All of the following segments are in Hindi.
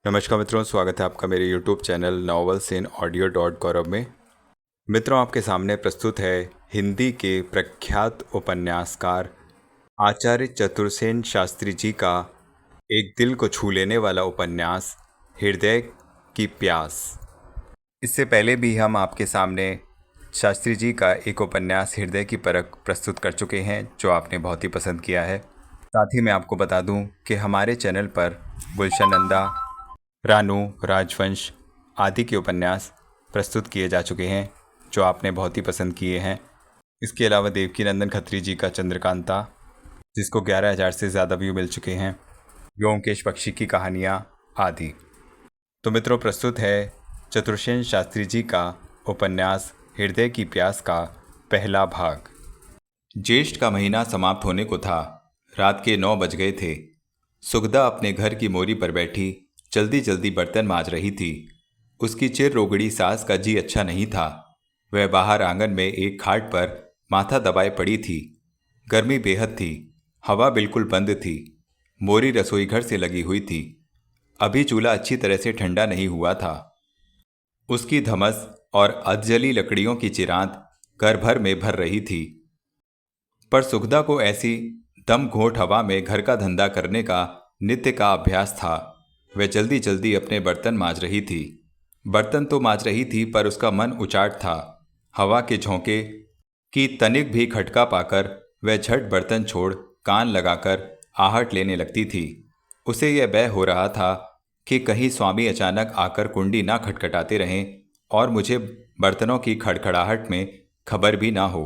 नमस्कार मित्रों, स्वागत है आपका मेरे YouTube channel novels in audio dot Gaurav में। मित्रों, आपके सामने प्रस्तुत है हिंदी के प्रख्यात उपन्यासकार आचार्य चतुरसेन शास्त्री जी का एक दिल को छू लेने वाला उपन्यास हृदय की प्यास। इससे पहले भी हम आपके सामने शास्त्री जी का एक उपन्यास हृदय की परख प्रस्तुत कर चुके हैं, जो आपने बहुत ही पसंद किया है। साथ ही मैं आपको बता दूं कि हमारे चैनल पर गुलशन नंदा, रानू, राजवंश आदि के उपन्यास प्रस्तुत किए जा चुके हैं, जो आपने बहुत ही पसंद किए हैं। इसके अलावा देवकीनंदन खत्री जी का चंद्रकांता, जिसको 11,000 से ज़्यादा व्यू मिल चुके हैं, व्योमकेश पक्षी की कहानियाँ आदि। तो मित्रों, प्रस्तुत है चतुरसेन शास्त्री जी का उपन्यास हृदय की प्यास का पहला भाग। ज्येष्ठ का महीना समाप्त होने को था। रात के 9 बज गए थे। सुगदा अपने घर की मोरी पर बैठी जल्दी जल्दी बर्तन मांज रही थी। उसकी चिर रोगड़ी सास का जी अच्छा नहीं था। वह बाहर आंगन में एक खाट पर माथा दबाए पड़ी थी। गर्मी बेहद थी। हवा बिल्कुल बंद थी। मोरी रसोई घर से लगी हुई थी। अभी चूल्हा अच्छी तरह से ठंडा नहीं हुआ था। उसकी धमस और अधजली लकड़ियों की चिरांत घर भर में भर रही थी। पर सुगदा को ऐसी दम घोंट हवा में घर का धंधा करने का नित्य का अभ्यास था। वह जल्दी जल्दी अपने बर्तन मांज रही थी। बर्तन तो मांज रही थी, पर उसका मन उचाट था। हवा के झोंके की तनिक भी खटका पाकर वह झट बर्तन छोड़ कान लगाकर आहट लेने लगती थी। उसे यह भय हो रहा था कि कहीं स्वामी अचानक आकर कुंडी ना खटखटाते रहें और मुझे बर्तनों की खड़खड़ाहट में खबर भी ना हो।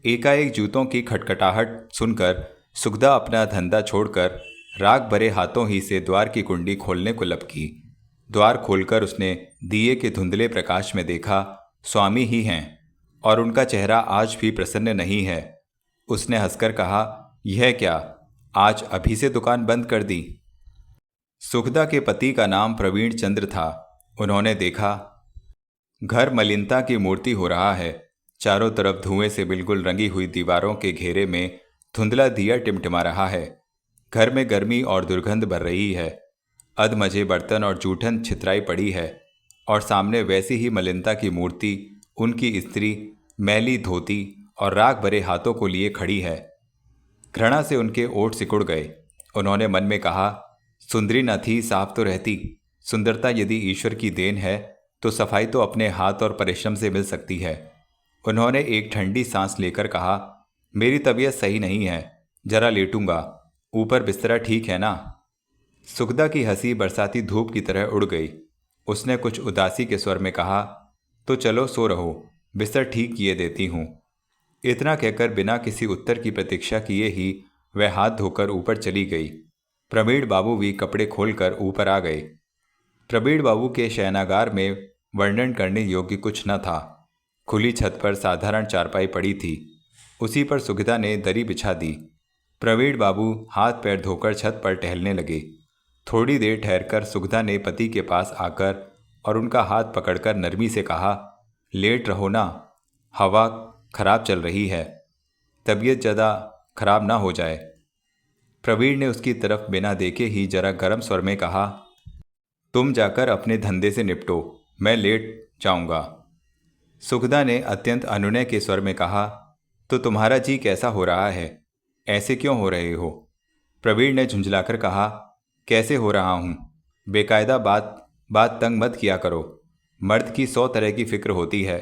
एकाएक जूतों की खटखटाहट सुनकर सुगदा अपना धंधा छोड़कर राग भरे हाथों ही से द्वार की कुंडी खोलने को लपकी। द्वार खोलकर उसने दिए के धुंधले प्रकाश में देखा, स्वामी ही हैं, और उनका चेहरा आज भी प्रसन्न नहीं है। उसने हंसकर कहा, यह क्या, आज अभी से दुकान बंद कर दी? सुगदा के पति का नाम प्रवीण चंद्र था। उन्होंने देखा, घर मलिनता की मूर्ति हो रहा है। चारों तरफ धुएं से बिल्कुल रंगी हुई दीवारों के घेरे में धुंधला दिया टिमटिमा रहा है। घर में गर्मी और दुर्गंध भर रही है। अधमजे बर्तन और जूठन छितराई पड़ी है, और सामने वैसी ही मलिनता की मूर्ति उनकी स्त्री मैली धोती और राग भरे हाथों को लिए खड़ी है। घृणा से उनके ओठ सिकुड़ गए। उन्होंने मन में कहा, सुंदरी न थी साफ तो रहती। सुंदरता यदि ईश्वर की देन है तो सफाई तो अपने हाथ और परिश्रम से मिल सकती है। उन्होंने एक ठंडी सांस लेकर कहा, मेरी तबीयत सही नहीं है, जरा लेटूंगा। ऊपर बिस्तरा ठीक है ना? सुगदा की हंसी बरसाती धूप की तरह उड़ गई। उसने कुछ उदासी के स्वर में कहा, तो चलो सो रहो, बिस्तर ठीक किए देती हूँ। इतना कहकर बिना किसी उत्तर की प्रतीक्षा किए ही वह हाथ धोकर ऊपर चली गई। प्रवीण बाबू भी कपड़े खोलकर ऊपर आ गए। प्रवीण बाबू के शयनागार में वर्णन करने योग्य कुछ न था। खुली छत पर साधारण चारपाई पड़ी थी। उसी पर सुगदा ने दरी बिछा दी। प्रवीण बाबू हाथ पैर धोकर छत पर टहलने लगे। थोड़ी देर ठहरकर सुगदा ने पति के पास आकर और उनका हाथ पकड़कर नरमी से कहा, लेट रहो ना, हवा खराब चल रही है, तबीयत ज़्यादा खराब ना हो जाए। प्रवीण ने उसकी तरफ बिना देखे ही जरा गर्म स्वर में कहा, तुम जाकर अपने धंधे से निपटो, मैं लेट जाऊंगा। सुगदा ने अत्यंत अनुनय के स्वर में कहा, तो तुम्हारा जी कैसा हो रहा है? ऐसे क्यों हो रहे हो? प्रवीण ने झुंझलाकर कहा, कैसे हो रहा हूँ? बेकायदा बात तंग मत किया करो। मर्द की 100 तरह की फिक्र होती है,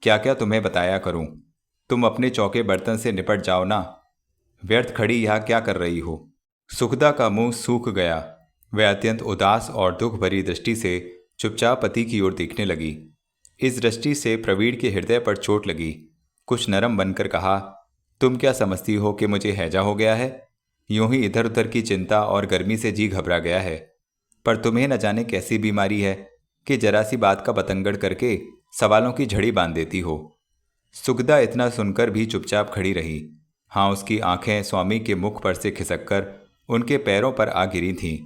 क्या क्या तुम्हें बताया करूँ? तुम अपने चौके बर्तन से निपट जाओ ना। व्यर्थ खड़ी यहाँ क्या कर रही हो? सुगदा का मुंह सूख गया। वह अत्यंत उदास और दुख भरी दृष्टि से चुपचाप पति की ओर देखने लगी। इस दृष्टि से प्रवीण के हृदय पर चोट लगी। कुछ नरम बनकर कहा, तुम क्या समझती हो कि मुझे हैजा हो गया है? यूं ही इधर उधर की चिंता और गर्मी से जी घबरा गया है। पर तुम्हें न जाने कैसी बीमारी है कि जरा सी बात का बतंगड़ करके सवालों की झड़ी बांध देती हो। सुगदा इतना सुनकर भी चुपचाप खड़ी रही। हाँ, उसकी आंखें स्वामी के मुख पर से खिसककर उनके पैरों पर आ गिरी थीं।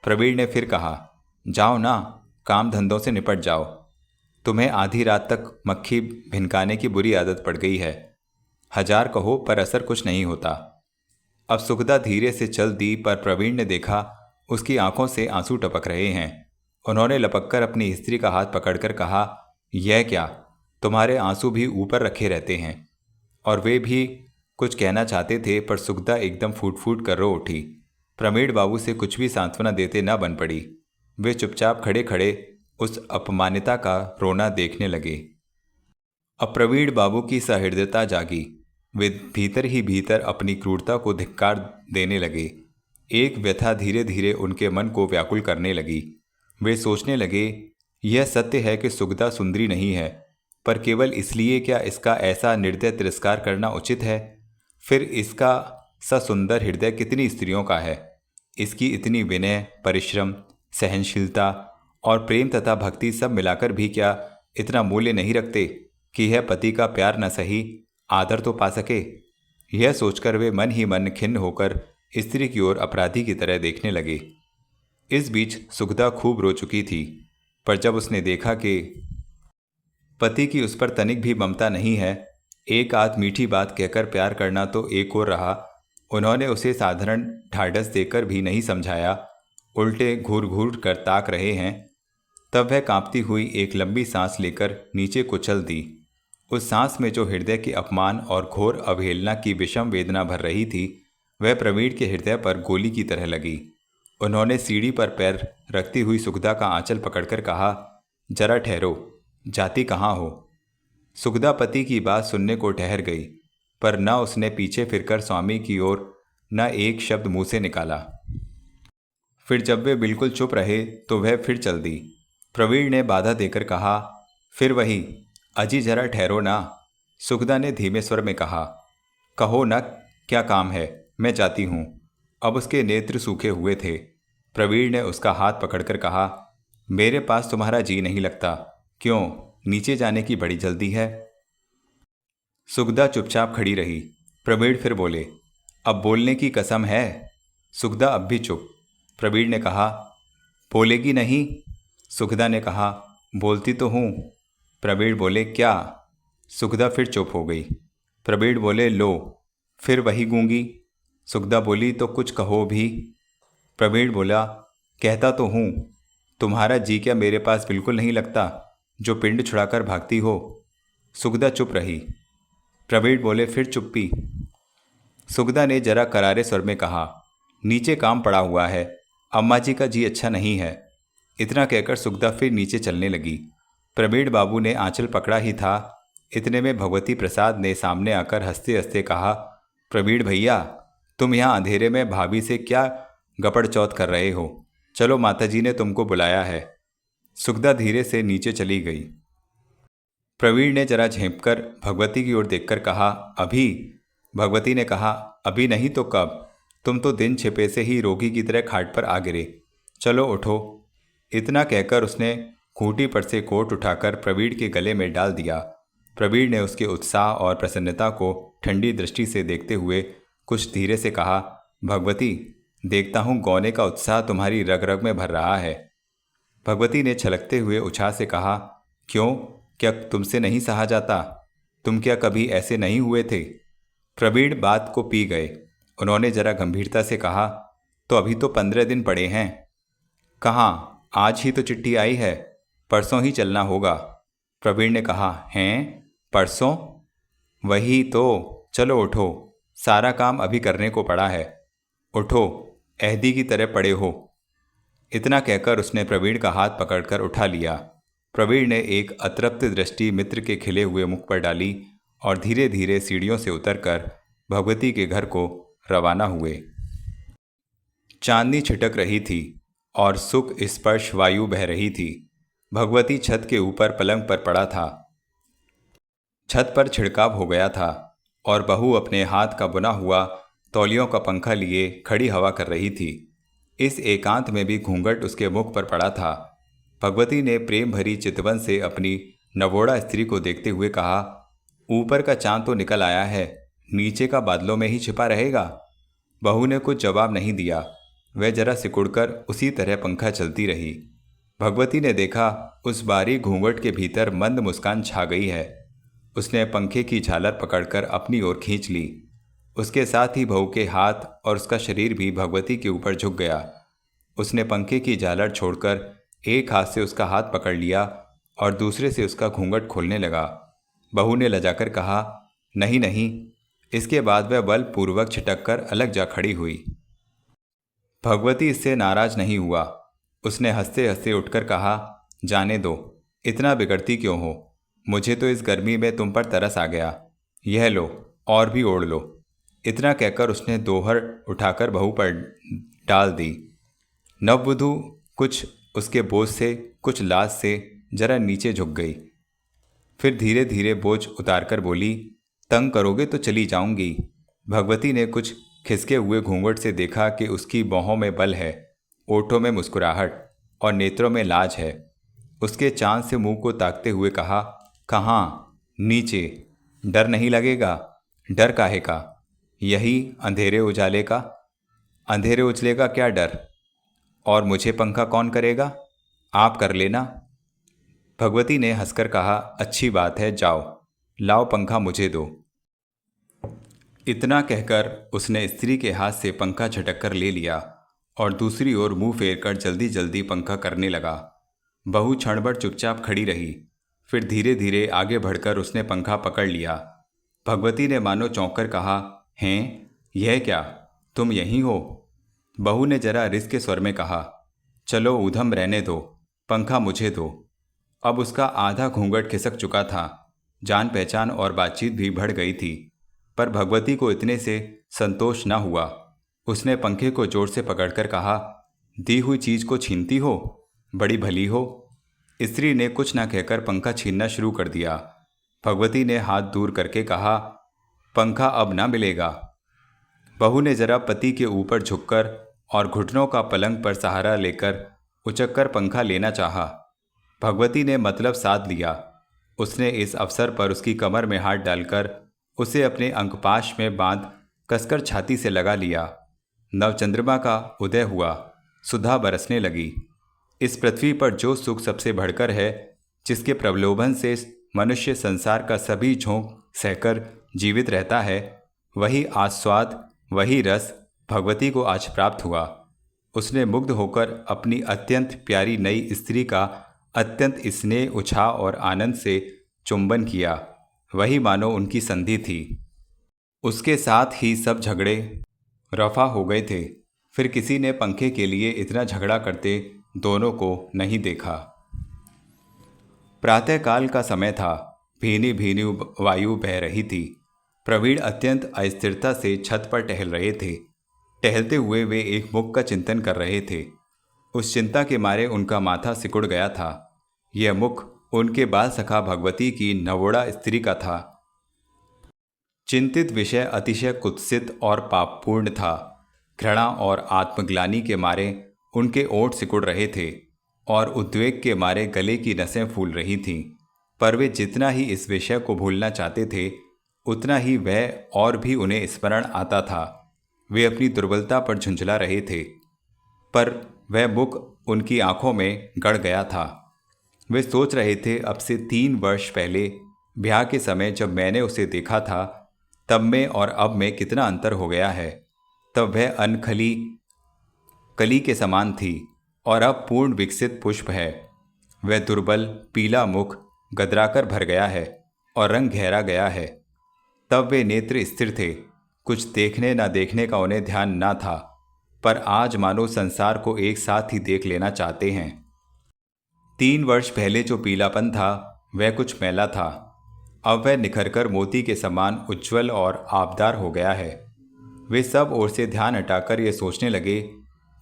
प्रवीण ने फिर कहा, जाओ ना, काम धंधों से निपट जाओ। तुम्हें आधी रात तक मक्खी भिनकाने की बुरी आदत पड़ गई है। हजार कहो पर असर कुछ नहीं होता। अब सुगदा धीरे से चल दी, पर प्रवीण ने देखा उसकी आंखों से आंसू टपक रहे हैं। उन्होंने लपककर अपनी स्त्री का हाथ पकड़कर कहा, यह क्या, तुम्हारे आंसू भी ऊपर रखे रहते हैं। और वे भी कुछ कहना चाहते थे, पर सुगदा एकदम फूट फूट कर रो उठी। प्रवीण बाबू से कुछ भी सांत्वना देते न बन पड़ी। वे चुपचाप खड़े खड़े उस अपमानिता का रोना देखने लगे। अब प्रवीण बाबू की सहृदयता जागी। वे भीतर ही भीतर अपनी क्रूरता को धिक्कार देने लगे। एक व्यथा धीरे धीरे उनके मन को व्याकुल करने लगी। वे सोचने लगे, यह सत्य है कि सुगदा सुंदरी नहीं है, पर केवल इसलिए क्या इसका ऐसा निर्दय तिरस्कार करना उचित है? फिर इसका सा सुंदर हृदय कितनी स्त्रियों का है। इसकी इतनी विनय, परिश्रम, सहनशीलता और प्रेम तथा भक्ति सब मिलाकर भी क्या इतना मूल्य नहीं रखते कि यह पति का प्यार न सही आदर तो पा सके? यह सोचकर वे मन ही मन खिन्न होकर स्त्री की ओर अपराधी की तरह देखने लगे। इस बीच सुगदा खूब रो चुकी थी, पर जब उसने देखा कि पति की उस पर तनिक भी ममता नहीं है, एक आध मीठी बात कहकर प्यार करना तो एक और रहा, उन्होंने उसे साधारण ढाढ़स देकर भी नहीं समझाया, उल्टे घूर घूर कर ताक रहे हैं, तब वह कांपती हुई एक लंबी सांस लेकर नीचे कुचल दी। उस सांस में जो हृदय के अपमान और घोर अवहेलना की विषम वेदना भर रही थी, वह प्रवीण के हृदय पर गोली की तरह लगी। उन्होंने सीढ़ी पर पैर रखती हुई सुगदा का आंचल पकड़कर कहा, जरा ठहरो, जाती कहाँ हो? सुगदा पति की बात सुनने को ठहर गई, पर न उसने पीछे फिरकर स्वामी की ओर न एक शब्द मुंह से निकाला। फिर जब वे बिल्कुल चुप रहे तो वह फिर चल दी। प्रवीण ने बाधा देकर कहा, फिर वही, अजी जरा ठहरो ना। सुगदा ने धीमे स्वर में कहा, कहो न, क्या काम है, मैं जाती हूँ। अब उसके नेत्र सूखे हुए थे। प्रवीण ने उसका हाथ पकड़कर कहा, मेरे पास तुम्हारा जी नहीं लगता, क्यों, नीचे जाने की बड़ी जल्दी है? सुगदा चुपचाप खड़ी रही। प्रवीण फिर बोले, अब बोलने की कसम है? सुगदा अब भी चुप। प्रवीण ने कहा, बोलेगी नहीं? सुगदा ने कहा, बोलती तो हूँ। प्रवीण बोले, क्या? सुगदा फिर चुप हो गई। प्रवीण बोले, लो, फिर वही गूंगी। सुगदा बोली, तो कुछ कहो भी। प्रवीण बोला, कहता तो हूँ, तुम्हारा जी क्या मेरे पास बिल्कुल नहीं लगता, जो पिंड छुड़ाकर भागती हो? सुगदा चुप रही। प्रवीण बोले, फिर चुप्पी। सुगदा ने जरा करारे स्वर में कहा, नीचे काम पड़ा हुआ है, अम्मा जी का जी अच्छा नहीं है। इतना कहकर सुगदा फिर नीचे चलने लगी। प्रवीण बाबू ने आंचल पकड़ा ही था, इतने में भगवती प्रसाद ने सामने आकर हंसते हंसते कहा, प्रवीण भैया, तुम यहाँ अंधेरे में भाभी से क्या गपड़ चौथ कर रहे हो? चलो, माताजी ने तुमको बुलाया है। सुगदा धीरे से नीचे चली गई। प्रवीण ने जरा झेंपकर भगवती की ओर देखकर कहा, अभी? भगवती ने कहा, अभी नहीं तो कब? तुम तो दिन छिपे से ही रोगी की तरह खाट पर आ गिरे। चलो उठो। इतना कहकर उसने खूंटी पर से कोट उठाकर प्रवीण के गले में डाल दिया। प्रवीण ने उसके उत्साह और प्रसन्नता को ठंडी दृष्टि से देखते हुए कुछ धीरे से कहा, भगवती, देखता हूँ गौने का उत्साह तुम्हारी रग रग में भर रहा है। भगवती ने छलकते हुए उछाल से कहा, क्यों, क्या तुमसे नहीं सहा जाता? तुम क्या कभी ऐसे नहीं हुए थे? प्रवीण बात को पी गए। उन्होंने जरा गंभीरता से कहा, तो अभी तो 15 दिन पड़े हैं। कहाँ, आज ही तो चिट्ठी आई है, परसों ही चलना होगा। प्रवीण ने कहा, हैं, परसों? वही तो, चलो उठो, सारा काम अभी करने को पड़ा है। उठो, अहदी की तरह पड़े हो। इतना कहकर उसने प्रवीण का हाथ पकड़कर उठा लिया। प्रवीण ने एक अतृप्त दृष्टि मित्र के खिले हुए मुख पर डाली और धीरे धीरे सीढ़ियों से उतरकर भगवती के घर को रवाना हुए। चांदनी छिटक रही थी और सुख स्पर्श वायु बह रही थी। भगवती छत के ऊपर पलंग पर पड़ा था। छत पर छिड़काव हो गया था और बहू अपने हाथ का बुना हुआ तौलियों का पंखा लिए खड़ी हवा कर रही थी। इस एकांत में भी घूंघट उसके मुख पर पड़ा था। भगवती ने प्रेम भरी चितवन से अपनी नवोड़ा स्त्री को देखते हुए कहा, ऊपर का चांद तो निकल आया है, नीचे का बादलों में ही छिपा रहेगा। बहू ने कुछ जवाब नहीं दिया। वह जरा सिकुड़कर उसी तरह पंखा चलती रही। भगवती ने देखा, उस बारीक घूंघट के भीतर मंद मुस्कान छा गई है। उसने पंखे की झालर पकड़कर अपनी ओर खींच ली। उसके साथ ही बहू के हाथ और उसका शरीर भी भगवती के ऊपर झुक गया। उसने पंखे की झालर छोड़कर एक हाथ से उसका हाथ पकड़ लिया और दूसरे से उसका घूंघट खोलने लगा। बहू ने लजाकर कहा, नहीं नहीं। इसके बाद वह बलपूर्वक छिटक कर अलग जा खड़ी हुई। भगवती इससे नाराज नहीं हुआ। उसने हंसते हंसते उठकर कहा, जाने दो, इतना बिगड़ती क्यों हो? मुझे तो इस गर्मी में तुम पर तरस आ गया। यह लो, और भी ओढ़ लो। इतना कहकर उसने दोहर उठाकर बहू पर डाल दी। नववधू कुछ उसके बोझ से, कुछ लाज से जरा नीचे झुक गई। फिर धीरे धीरे बोझ उतारकर बोली, तंग करोगे तो चली जाऊंगी। भगवती ने कुछ खिसके हुए घूंघट से देखा कि उसकी बाहों में बल है, ओठों में मुस्कुराहट और नेत्रों में लाज है। उसके चांद से मुंह को ताकते हुए कहा, कहाँ? नीचे। डर नहीं लगेगा? डर काहे का? यही अंधेरे उजाले का। अंधेरे उजले का क्या डर? और मुझे पंखा कौन करेगा? आप कर लेना। भगवती ने हंसकर कहा, अच्छी बात है, जाओ लाओ पंखा मुझे दो। इतना कहकर उसने स्त्री के हाथ से पंखा झटक कर ले लिया और दूसरी ओर मुंह फेर कर जल्दी जल्दी पंखा करने लगा। बहू क्षण भर चुपचाप खड़ी रही। फिर धीरे धीरे आगे बढ़कर उसने पंखा पकड़ लिया। भगवती ने मानो चौंक कर कहा, हैं, यह क्या, तुम यहीं हो? बहू ने जरा रिस के स्वर में कहा, चलो ऊधम रहने दो, पंखा मुझे दो। अब उसका आधा घूंघट खिसक चुका था, जान पहचान और बातचीत भी बढ़ गई थी। पर भगवती को इतने से संतोष न हुआ। उसने पंखे को जोर से पकड़कर कहा, दी हुई चीज को छीनती हो? बड़ी भली हो। स्त्री ने कुछ न कहकर पंखा छीनना शुरू कर दिया। भगवती ने हाथ दूर करके कहा, पंखा अब ना मिलेगा। बहू ने जरा पति के ऊपर झुककर और घुटनों का पलंग पर सहारा लेकर उचककर पंखा लेना चाहा। भगवती ने मतलब साध लिया। उसने इस अवसर पर उसकी कमर में हाथ डालकर उसे अपने अंकपाश में बांध कसकर छाती से लगा लिया। नवचंद्रमा का उदय हुआ, सुधा बरसने लगी। इस पृथ्वी पर जो सुख सबसे बढ़कर है, जिसके प्रलोभन से मनुष्य संसार का सभी झोंक सहकर जीवित रहता है, वही आस्वाद, वही रस भगवती को आज प्राप्त हुआ। उसने मुग्ध होकर अपनी अत्यंत प्यारी नई स्त्री का अत्यंत स्नेह, उछाह और आनंद से चुंबन किया। वही मानो उनकी संधि थी। उसके साथ ही सब झगड़े रफा हो गए थे। फिर किसी ने पंखे के लिए इतना झगड़ा करते दोनों को नहीं देखा। प्रातःकाल का समय था। भीनी भीनी वायु बह रही थी। प्रवीण अत्यंत अस्थिरता से छत पर टहल रहे थे। टहलते हुए वे एक मुख का चिंतन कर रहे थे। उस चिंता के मारे उनका माथा सिकुड़ गया था। यह मुख उनके बाल सखा भगवती की नवोड़ा स्त्री का था। चिंतित विषय अतिशय कुत्सित और पापपूर्ण था। घृणा और आत्मग्लानि के मारे उनके ओंठ सिकुड़ रहे थे और उद्वेग के मारे गले की नसें फूल रही थीं। पर वे जितना ही इस विषय को भूलना चाहते थे, उतना ही वह और भी उन्हें स्मरण आता था। वे अपनी दुर्बलता पर झुंझला रहे थे, पर वह मुख उनकी आंखों में गड़ गया था। वे सोच रहे थे, अब से 3 वर्ष पहले ब्याह के समय जब मैंने उसे देखा था, तब में और अब में कितना अंतर हो गया है। तब वह अनखली कली के समान थी और अब पूर्ण विकसित पुष्प है। वह दुर्बल पीला मुख गदराकर भर गया है और रंग गहरा गया है। तब वे नेत्र स्थिर थे, कुछ देखने ना देखने का उन्हें ध्यान ना था, पर आज मानो संसार को एक साथ ही देख लेना चाहते हैं। 3 वर्ष पहले जो पीलापन था वह कुछ मैला था, अब वह निखरकर मोती के समान उज्ज्वल और आबदार हो गया है। वे सब ओर से ध्यान हटाकर ये सोचने लगे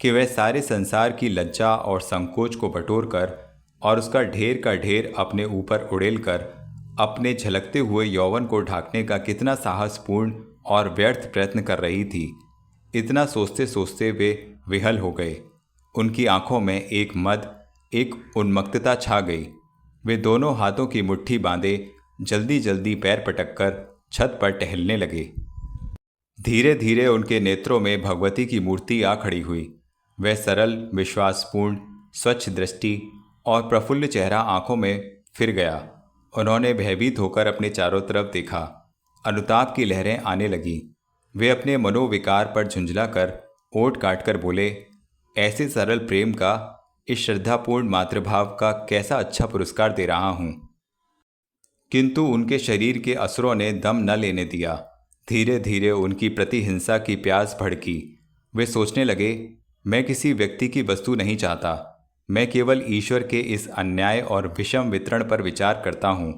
कि वह सारे संसार की लज्जा और संकोच को बटोरकर और उसका ढेर का ढेर अपने ऊपर उड़ेल कर अपने झलकते हुए यौवन को ढांकने का कितना साहसपूर्ण और व्यर्थ प्रयत्न कर रही थी। इतना सोचते सोचते वे विहल हो गए। उनकी आंखों में एक मद, एक उन्मत्तता छा गई। वे दोनों हाथों की मुट्ठी बांधे जल्दी जल्दी पैर पटककर छत पर टहलने लगे। धीरे धीरे उनके नेत्रों में भगवती की मूर्ति आ खड़ी हुई। वह सरल, विश्वासपूर्ण, स्वच्छ दृष्टि और प्रफुल्ल चेहरा आंखों में फिर गया। उन्होंने भयभीत होकर अपने चारों तरफ देखा। अनुताप की लहरें आने लगीं। वे अपने मनोविकार पर झुंझला कर ओट काट कर बोले, ऐसे सरल प्रेम का इस श्रद्धापूर्ण मातृभाव का कैसा अच्छा पुरस्कार दे रहा हूँ। किंतु उनके शरीर के असुरों ने दम न लेने दिया। धीरे धीरे उनकी प्रतिहिंसा की प्यास भड़की। वे सोचने लगे, मैं किसी व्यक्ति की वस्तु नहीं चाहता, मैं केवल ईश्वर के इस अन्याय और विषम वितरण पर विचार करता हूँ।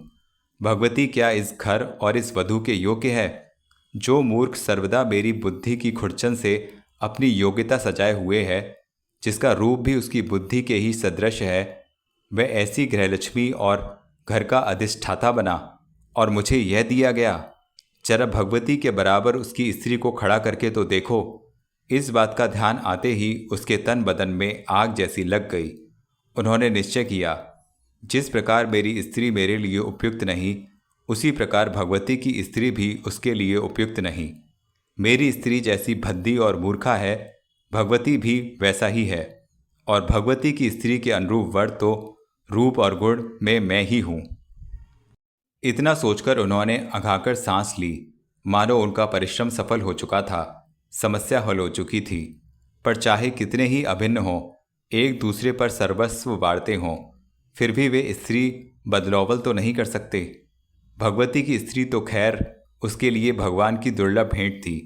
भगवती क्या इस घर और इस वधू के योग्य है? जो मूर्ख सर्वदा मेरी बुद्धि की खुरचन से अपनी योग्यता सजाए हुए है, जिसका रूप भी उसकी बुद्धि के ही सदृश है, वह ऐसी गृहलक्ष्मी और घर का अधिष्ठाता बना, और मुझे यह दिया गया। जरा भगवती के बराबर उसकी स्त्री को खड़ा करके तो देखो। इस बात का ध्यान आते ही उसके तन बदन में आग जैसी लग गई। उन्होंने निश्चय किया, जिस प्रकार मेरी स्त्री मेरे लिए उपयुक्त नहीं, उसी प्रकार भगवती की स्त्री भी उसके लिए उपयुक्त नहीं। मेरी स्त्री जैसी भद्दी और मूर्खा है, भगवती भी वैसा ही है, और भगवती की स्त्री के अनुरूप वर तो रूप और गुण में मैं ही हूँ। इतना सोचकर उन्होंने अघाकर सांस ली, मानो उनका परिश्रम सफल हो चुका था, समस्या हल हो चुकी थी। पर चाहे कितने ही अभिन्न हों, एक दूसरे पर सर्वस्व बांटते हों, फिर भी वे स्त्री बदलौवल तो नहीं कर सकते। भगवती की स्त्री तो खैर उसके लिए भगवान की दुर्लभ भेंट थी,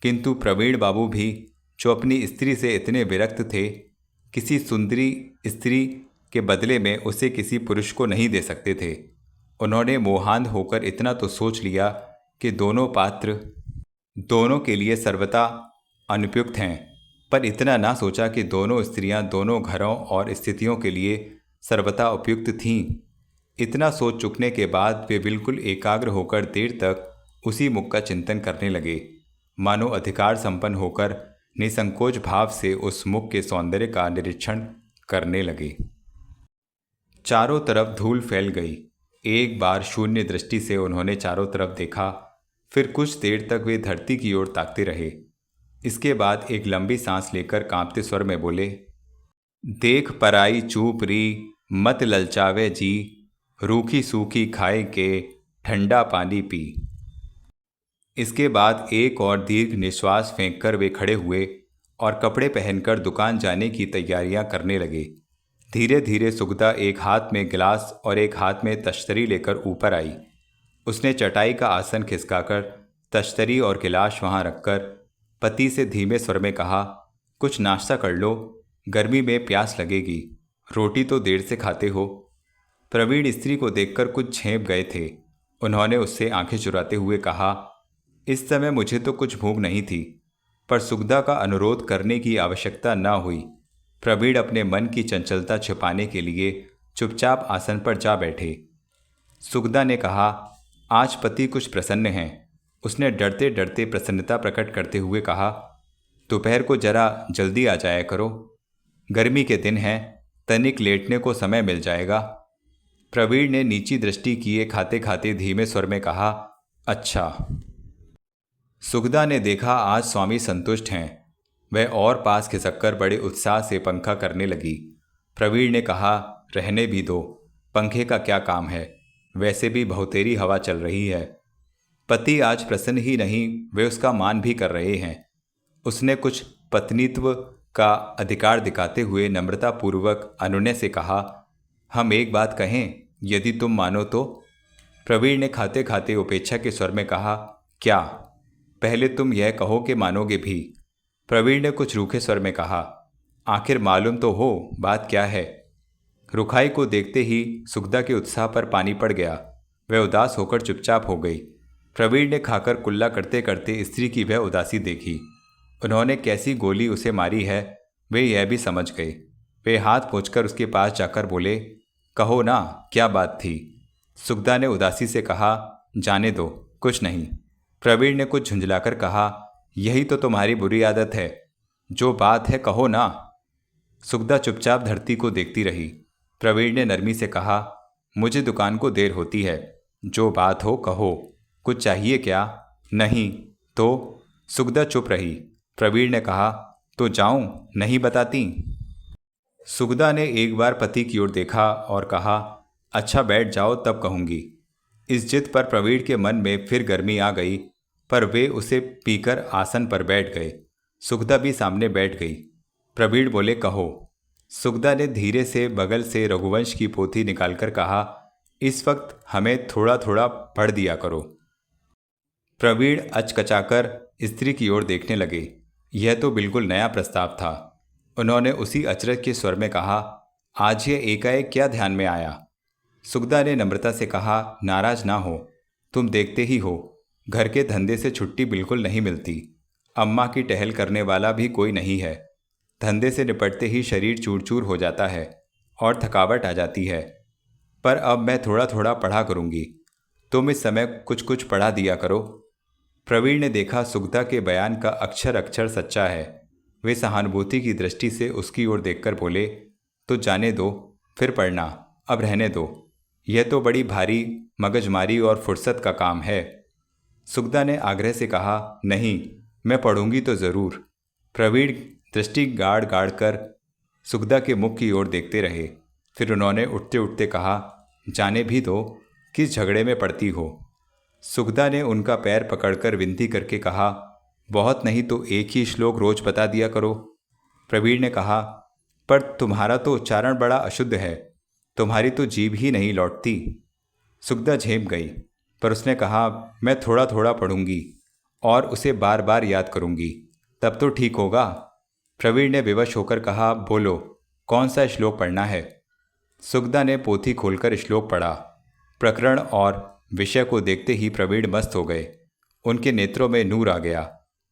किंतु प्रवीण बाबू भी, जो अपनी स्त्री से इतने विरक्त थे, किसी सुंदरी स्त्री के बदले में उसे किसी पुरुष को नहीं दे सकते थे। उन्होंने मोहांध होकर इतना तो सोच लिया कि दोनों पात्र दोनों के लिए सर्वथा अनुपयुक्त हैं, पर इतना ना सोचा कि दोनों स्त्रियां दोनों घरों और स्थितियों के लिए सर्वथा उपयुक्त थीं। इतना सोच चुकने के बाद वे बिल्कुल एकाग्र होकर देर तक उसी मुख का चिंतन करने लगे, मानो अधिकार संपन्न होकर निसंकोच भाव से उस मुख के सौंदर्य का निरीक्षण करने लगे। चारों तरफ धूल फैल गई। एक बार शून्य दृष्टि से उन्होंने चारों तरफ देखा, फिर कुछ देर तक वे धरती की ओर ताकते रहे। इसके बाद एक लंबी सांस लेकर कांपते स्वर में बोले, देख पराई चूप री, मत ललचावे जी, रूखी सूखी खाए के ठंडा पानी पी। इसके बाद एक और दीर्घ निश्वास फेंककर वे खड़े हुए और कपड़े पहनकर दुकान जाने की तैयारियां करने लगे। धीरे धीरे सुगदा एक हाथ में गिलास और एक हाथ में तश्तरी लेकर ऊपर आई। उसने चटाई का आसन खिसकाकर तश्तरी और गिलास वहां रखकर पति से धीमे स्वर में कहा, कुछ नाश्ता कर लो, गर्मी में प्यास लगेगी, रोटी तो देर से खाते हो। प्रवीण स्त्री को देखकर कुछ झेंप गए थे। उन्होंने उससे आंखें चुराते हुए कहा, इस समय मुझे तो कुछ भूख नहीं थी, पर सुगदा का अनुरोध करने की आवश्यकता न हुई। प्रवीण अपने मन की चंचलता छिपाने के लिए चुपचाप आसन पर जा बैठे। सुगदा ने कहा, आज पति कुछ प्रसन्न हैं। उसने डरते डरते प्रसन्नता प्रकट करते हुए कहा, दोपहर को जरा जल्दी आ जाया करो, गर्मी के दिन हैं, तनिक लेटने को समय मिल जाएगा। प्रवीण ने नीची दृष्टि किए खाते खाते धीमे स्वर में कहा, अच्छा। सुगदा ने देखा आज स्वामी संतुष्ट हैं। वह और पास खिसककर बड़े उत्साह से पंखा करने लगी। प्रवीण ने कहा, रहने भी दो, पंखे का क्या काम है, वैसे भी बहुतेरी हवा चल रही है। पति आज प्रसन्न ही नहीं, वे उसका मान भी कर रहे हैं। उसने कुछ पत्नीत्व का अधिकार दिखाते हुए नम्रतापूर्वक अनुनय से कहा, हम एक बात कहें, यदि तुम मानो तो। प्रवीण ने खाते खाते उपेक्षा के स्वर में कहा, क्या? पहले तुम यह कहो कि मानोगे भी। प्रवीण ने कुछ रूखे स्वर में कहा, आखिर मालूम तो हो बात क्या है। रुखाई को देखते ही सुगदा के उत्साह पर पानी पड़ गया। वह उदास होकर चुपचाप हो गई। प्रवीण ने खाकर कुल्ला करते करते स्त्री की वह उदासी देखी। उन्होंने कैसी गोली उसे मारी है, वे यह भी समझ गए। वे हाथ पोंछकर उसके पास जाकर बोले, कहो ना, क्या बात थी? सुगदा ने उदासी से कहा, जाने दो, कुछ नहीं। प्रवीण ने कुछ झुंझलाकर कहा, यही तो तुम्हारी बुरी आदत है, जो बात है कहो ना। सुगदा चुपचाप धरती को देखती रही। प्रवीण ने नरमी से कहा, मुझे दुकान को देर होती है, जो बात हो कहो, कुछ चाहिए क्या? नहीं तो? सुगदा चुप रही। प्रवीण ने कहा, तो जाऊं, नहीं बताती? सुगदा ने एक बार पति की ओर देखा और कहा, अच्छा बैठ जाओ तब कहूंगी। इस जिद पर प्रवीण के मन में फिर गर्मी आ गई, पर वे उसे पीकर आसन पर बैठ गए। सुगदा भी सामने बैठ गई। प्रवीण बोले, कहो। सुगदा ने धीरे से बगल से रघुवंश की पोथी निकालकर कहा, इस वक्त हमें थोड़ा थोड़ा पढ़ दिया करो। प्रवीण अचकचाकर स्त्री की ओर देखने लगे। यह तो बिल्कुल नया प्रस्ताव था। उन्होंने उसी अचरज के स्वर में कहा, आज ये एकाएक क्या ध्यान में आया? सुगदा ने नम्रता से कहा, नाराज ना हो, तुम देखते ही हो घर के धंधे से छुट्टी बिल्कुल नहीं मिलती। अम्मा की टहल करने वाला भी कोई नहीं है। धंधे से निपटते ही शरीर चूर चूर हो जाता है और थकावट आ जाती है। पर अब मैं थोड़ा थोड़ा पढ़ा करूँगी, तुम इस समय कुछ कुछ पढ़ा दिया करो। प्रवीण ने देखा सुगदा के बयान का अक्षर अक्षर सच्चा है। वे सहानुभूति की दृष्टि से उसकी ओर देखकर बोले, तो जाने दो, फिर पढ़ना, अब रहने दो। यह तो बड़ी भारी मगजमारी और फुर्सत का काम है। सुगदा ने आग्रह से कहा, नहीं, मैं पढ़ूंगी तो ज़रूर। प्रवीण दृष्टि गाड़ गाड़ कर सुगदा के मुख की ओर देखते रहे। फिर उन्होंने उठते उठते कहा, जाने भी दो, किस झगड़े में पड़ती हो। सुगदा ने उनका पैर पकड़कर विनती करके कहा, बहुत नहीं तो एक ही श्लोक रोज बता दिया करो। प्रवीण ने कहा, पर तुम्हारा तो उच्चारण बड़ा अशुद्ध है, तुम्हारी तो जीभ ही नहीं लौटती। सुगदा झेप गई, पर उसने कहा, मैं थोड़ा थोड़ा पढ़ूंगी और उसे बार बार याद करूंगी, तब तो ठीक होगा। प्रवीण ने विवश होकर कहा, बोलो, कौन सा श्लोक पढ़ना है? सुगदा ने पोथी खोलकर श्लोक पढ़ा। प्रकरण और विषय को देखते ही प्रवीण मस्त हो गए। उनके नेत्रों में नूर आ गया।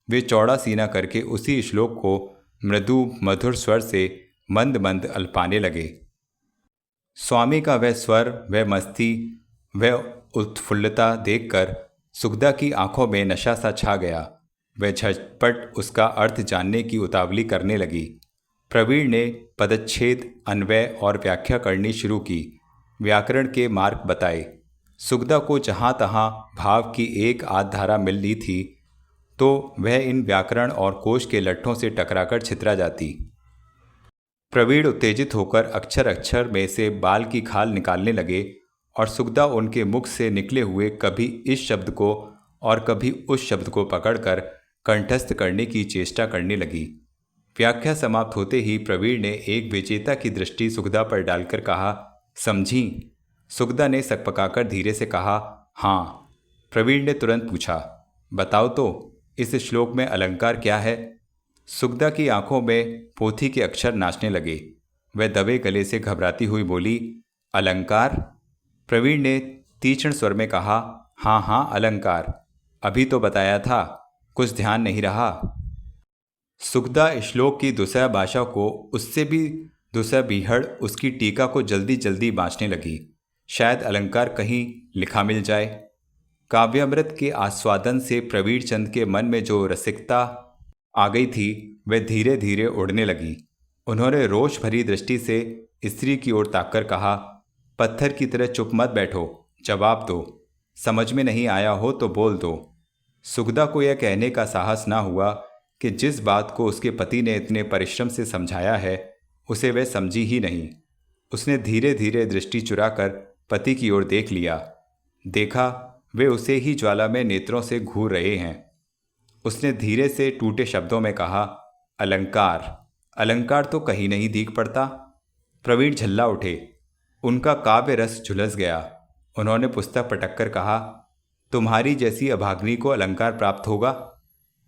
वे चौड़ा सीना करके उसी श्लोक को मृदु मधुर स्वर से मंद मंद अल्पाने लगे। स्वामी का वह स्वर, वह मस्ती, वह उत्फुल्लता देखकर सुगदा की आंखों में नशा सा छा गया। वह झटपट उसका अर्थ जानने की उतावली करने लगी। प्रवीण ने पदच्छेद, अन्वय और व्याख्या करनी शुरू की। व्याकरण के मार्ग बताए। सुगदा को जहाँ तहाँ भाव की एक आध धारा मिल ली थी तो वह इन व्याकरण और कोश के लट्ठों से टकराकर छितरा जाती। प्रवीण उत्तेजित होकर अक्षर अक्षर में से बाल की खाल निकालने लगे और सुगदा उनके मुख से निकले हुए कभी इस शब्द को और कभी उस शब्द को पकड़कर कंठस्थ करने की चेष्टा करने लगी। व्याख्या समाप्त होते ही प्रवीण ने एक विजेता की दृष्टि सुगदा पर डालकर कहा, समझी? सुगदा ने सकपकाकर धीरे से कहा, हाँ। प्रवीण ने तुरंत पूछा, बताओ तो, इस श्लोक में अलंकार क्या है? सुगदा की आंखों में पोथी के अक्षर नाचने लगे। वह दबे गले से घबराती हुई बोली, अलंकार? प्रवीण ने तीक्ष्ण स्वर में कहा, हाँ हाँ, अलंकार। अभी तो बताया था, कुछ ध्यान नहीं रहा। सुगदा श्लोक की दुसह भाषा को उससे भी दुसह बीहड़ उसकी टीका को जल्दी जल्दी बाँचने लगी। शायद अलंकार कहीं लिखा मिल जाए। काव्यामृत के आस्वादन से प्रवीण चंद के मन में जो रसिकता आ गई थी वह धीरे धीरे उड़ने लगी। उन्होंने रोष भरी दृष्टि से स्त्री की ओर ताककर कहा, पत्थर की तरह चुप मत बैठो, जवाब दो। समझ में नहीं आया हो तो बोल दो। सुगदा को यह कहने का साहस ना हुआ कि जिस बात को उसके पति ने इतने परिश्रम से समझाया है उसे वह समझी ही नहीं। उसने धीरे धीरे दृष्टि चुराकर पति की ओर देख लिया। देखा वे उसे ही ज्वाला में नेत्रों से घूर रहे हैं। उसने धीरे से टूटे शब्दों में कहा, अलंकार? अलंकार तो कहीं नहीं दीख पड़ता। प्रवीण झल्ला उठे। उनका काव्य रस झुलस गया। उन्होंने पुस्तक पटककर कहा, तुम्हारी जैसी अभाग्नी को अलंकार प्राप्त होगा?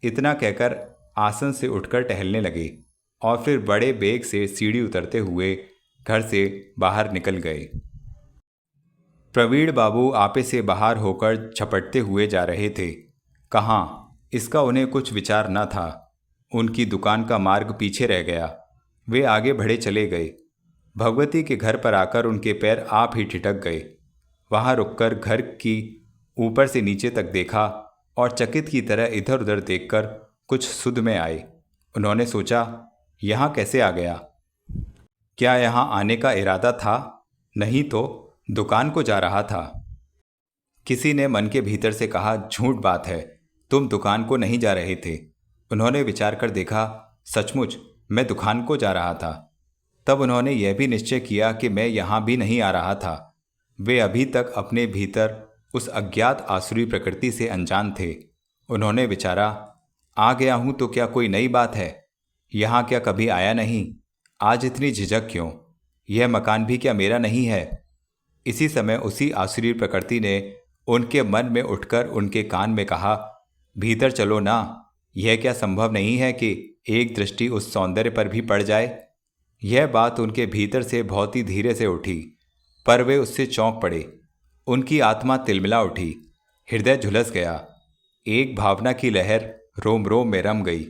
इतना कहकर आसन से उठकर टहलने लगे और फिर बड़े बेग से सीढ़ी उतरते हुए घर से बाहर निकल गए। प्रवीण बाबू आपे से बाहर होकर झपटते हुए जा रहे थे। कहाँ, इसका उन्हें कुछ विचार न था। उनकी दुकान का मार्ग पीछे रह गया। वे आगे बढ़े चले गए। भगवती के घर पर आकर उनके पैर आप ही ठिठक गए। वहाँ रुककर घर की ऊपर से नीचे तक देखा और चकित की तरह इधर उधर देखकर कुछ सुध में आए। उन्होंने सोचा, यहाँ कैसे आ गया? क्या यहाँ आने का इरादा था? नहीं तो दुकान को जा रहा था। किसी ने मन के भीतर से कहा, झूठ बात है, तुम दुकान को नहीं जा रहे थे। उन्होंने विचार कर देखा, सचमुच मैं दुकान को जा रहा था। तब उन्होंने यह भी निश्चय किया कि मैं यहाँ भी नहीं आ रहा था। वे अभी तक अपने भीतर उस अज्ञात आसुरी प्रकृति से अनजान थे। उन्होंने विचारा, आ गया हूँ तो क्या कोई नई बात है? यहाँ क्या कभी आया नहीं? आज इतनी झिझक क्यों? यह मकान भी क्या मेरा नहीं है? इसी समय उसी आसुरी प्रकृति ने उनके मन में उठकर उनके कान में कहा, भीतर चलो ना। यह क्या संभव नहीं है कि एक दृष्टि उस सौंदर्य पर भी पड़ जाए? यह बात उनके भीतर से बहुत ही धीरे से उठी, पर वे उससे चौंक पड़े। उनकी आत्मा तिलमिला उठी, हृदय झुलस गया। एक भावना की लहर रोम रोम में रम गई।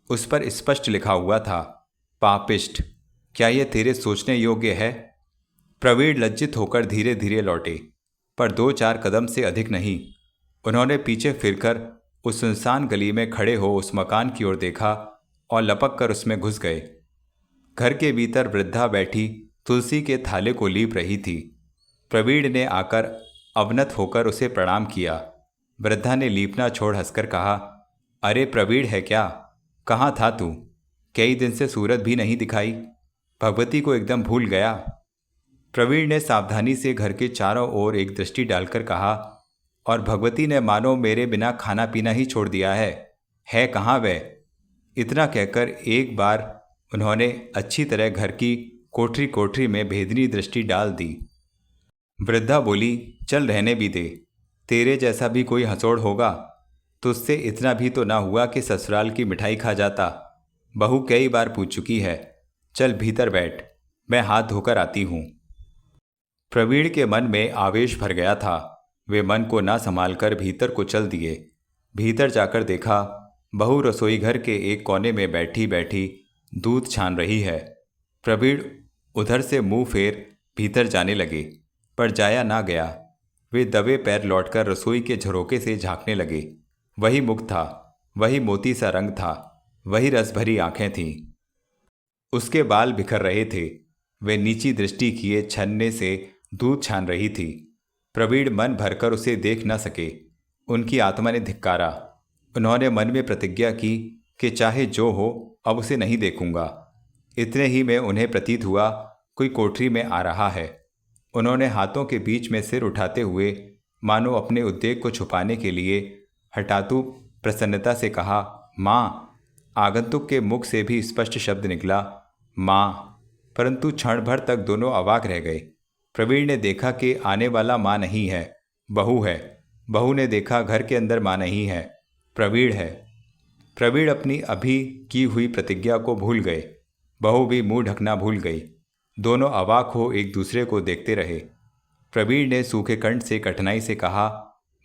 उस पर स्पष्ट लिखा हुआ था, पापिष्ट, क्या यह तेरे सोचने योग्य है? प्रवीण लज्जित होकर धीरे धीरे लौटे, पर 2-4 कदम से अधिक नहीं। उन्होंने पीछे फिरकर उस सुनसान गली में खड़े हो उस मकान की ओर देखा और लपक कर उसमें घुस गए। घर के भीतर वृद्धा बैठी तुलसी के थाले को लीप रही थी। प्रवीण ने आकर अवनत होकर उसे प्रणाम किया। वृद्धा ने लीपना छोड़ हंसकर कहा, अरे प्रवीण है क्या? कहाँ था तू? कई दिन से सूरत भी नहीं दिखाई। भगवती को एकदम भूल गया। प्रवीण ने सावधानी से घर के चारों ओर एक दृष्टि डालकर कहा, और भगवती ने मानो मेरे बिना खाना पीना ही छोड़ दिया है कहाँ वह? इतना कहकर एक बार उन्होंने अच्छी तरह घर की कोठरी कोठरी में भेदनी दृष्टि डाल दी। वृद्धा बोली, चल रहने भी दे। तेरे जैसा भी कोई हंसोड़ होगा, तुझसे इतना भी तो ना हुआ कि ससुराल की मिठाई खा जाता। बहू कई बार पूछ चुकी है। चल भीतर बैठ, मैं हाथ धोकर आती हूँ। प्रवीण के मन में आवेश भर गया था। वे मन को ना संभालकर भीतर को चल दिए। भीतर जाकर देखा, बहू रसोई घर के एक कोने में बैठी बैठी दूध छान रही है। प्रवीण उधर से मुंह फेर भीतर जाने लगे, पर जाया ना गया। वे दबे पैर लौटकर रसोई के झरोके से झांकने लगे। वही मुख था, वही मोती सा रंग था, वही रस भरी आंखें थीं। उसके बाल बिखर रहे थे। वे नीची दृष्टि किए छन्ने से दूध छान रही थी। प्रवीण मन भरकर उसे देख न सके। उनकी आत्मा ने धिक्कारा। उन्होंने मन में प्रतिज्ञा की कि चाहे जो हो, अब उसे नहीं देखूंगा। इतने ही में उन्हें प्रतीत हुआ कोई कोठरी में आ रहा है। उन्होंने हाथों के बीच में सिर उठाते हुए मानो अपने उद्वेग को छुपाने के लिए हठातु प्रसन्नता से कहा, माँ। आगंतुक के मुख से भी स्पष्ट शब्द निकला, माँ। परंतु क्षण भर तक दोनों अवाक रह गए। प्रवीण ने देखा कि आने वाला माँ नहीं है, बहू है। बहू ने देखा घर के अंदर माँ नहीं है, प्रवीण है। प्रवीण अपनी अभी की हुई प्रतिज्ञा को भूल गए। बहू भी मुंह ढकना भूल गई। दोनों अवाक हो एक दूसरे को देखते रहे। प्रवीण ने सूखे कंठ से कठिनाई से कहा,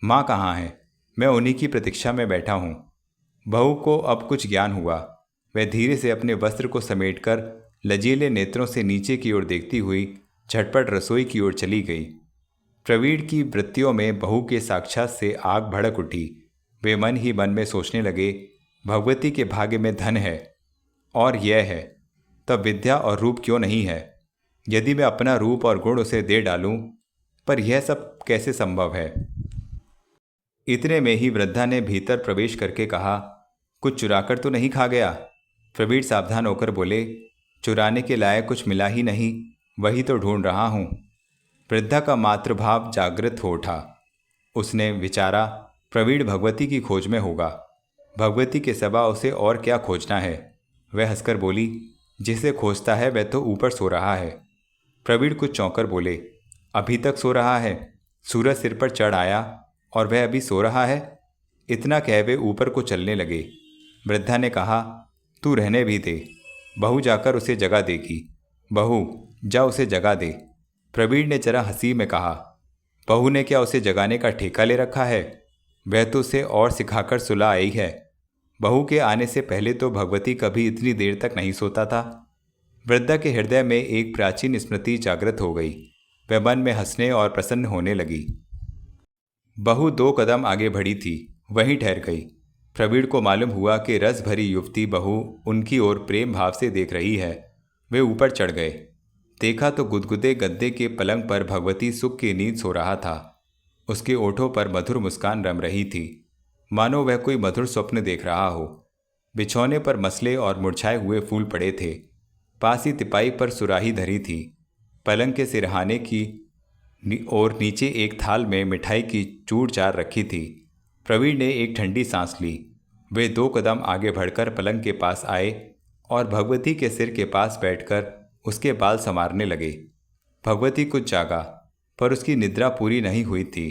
माँ कहाँ है? मैं उन्हीं की प्रतीक्षा में बैठा हूँ। बहू को अब कुछ ज्ञान हुआ। वह धीरे से अपने वस्त्र को समेटकर लजीले नेत्रों से नीचे की ओर देखती हुई झटपट रसोई की ओर चली गई। प्रवीण की वृत्तियों में बहू के साक्षात से आग भड़क उठी। वे मन ही मन में सोचने लगे, भगवती के भाग्य में धन है और यह है, तब विद्या और रूप क्यों नहीं है? यदि मैं अपना रूप और गुण उसे दे डालूं, पर यह सब कैसे संभव है? इतने में ही वृद्धा ने भीतर प्रवेश करके कहा, कुछ चुराकर तो नहीं खा गया? प्रवीण सावधान होकर बोले, चुराने के लायक कुछ मिला ही नहीं, वही तो ढूंढ रहा हूँ। वृद्धा का मातृभाव जागृत हो उठा। उसने विचारा, प्रवीण भगवती की खोज में होगा। भगवती के सिवा उसे और क्या खोजना है? वह हंसकर बोली, जिसे खोजता है वह तो ऊपर सो रहा है। प्रवीण कुछ चौंकर बोले, अभी तक सो रहा है? सूरज सिर पर चढ़ आया और वह अभी सो रहा है? इतना कह वे ऊपर को चलने लगे। वृद्धा ने कहा, तू रहने भी दे, बहू जाकर उसे जगा देगी। बहू जा उसे जगा दे। प्रवीण ने जरा हंसी में कहा, बहू ने क्या उसे जगाने का ठेका ले रखा है? वह तो उसे और सिखाकर सुला आई है। बहू के आने से पहले तो भगवती कभी इतनी देर तक नहीं सोता था। वृद्धा के हृदय में एक प्राचीन स्मृति जागृत हो गई। वह मन में हंसने और प्रसन्न होने लगी। बहू 2 कदम आगे बढ़ी थी, वहीं ठहर गई। प्रवीण को मालूम हुआ कि रस भरी युवती बहू उनकी ओर प्रेम भाव से देख रही है। वे ऊपर चढ़ गए। देखा तो गुदगुदे गद्दे के पलंग पर भगवती सुख की नींद सो रहा था। उसके ओठों पर मधुर मुस्कान रम रही थी, मानो वह कोई मधुर स्वप्न देख रहा हो। बिछौने पर मसले और मुरझाए हुए फूल पड़े थे। पास ही तिपाई पर सुराही धरी थी। पलंग के सिरहाने की और नीचे एक थाल में मिठाई की चूर चार रखी थी। प्रवीण ने एक ठंडी सांस ली। वे 2 कदम आगे बढ़कर पलंग के पास आए और भगवती के सिर के पास बैठकर उसके बाल संवारने लगे। भगवती कुछ जागा, पर उसकी निद्रा पूरी नहीं हुई थी।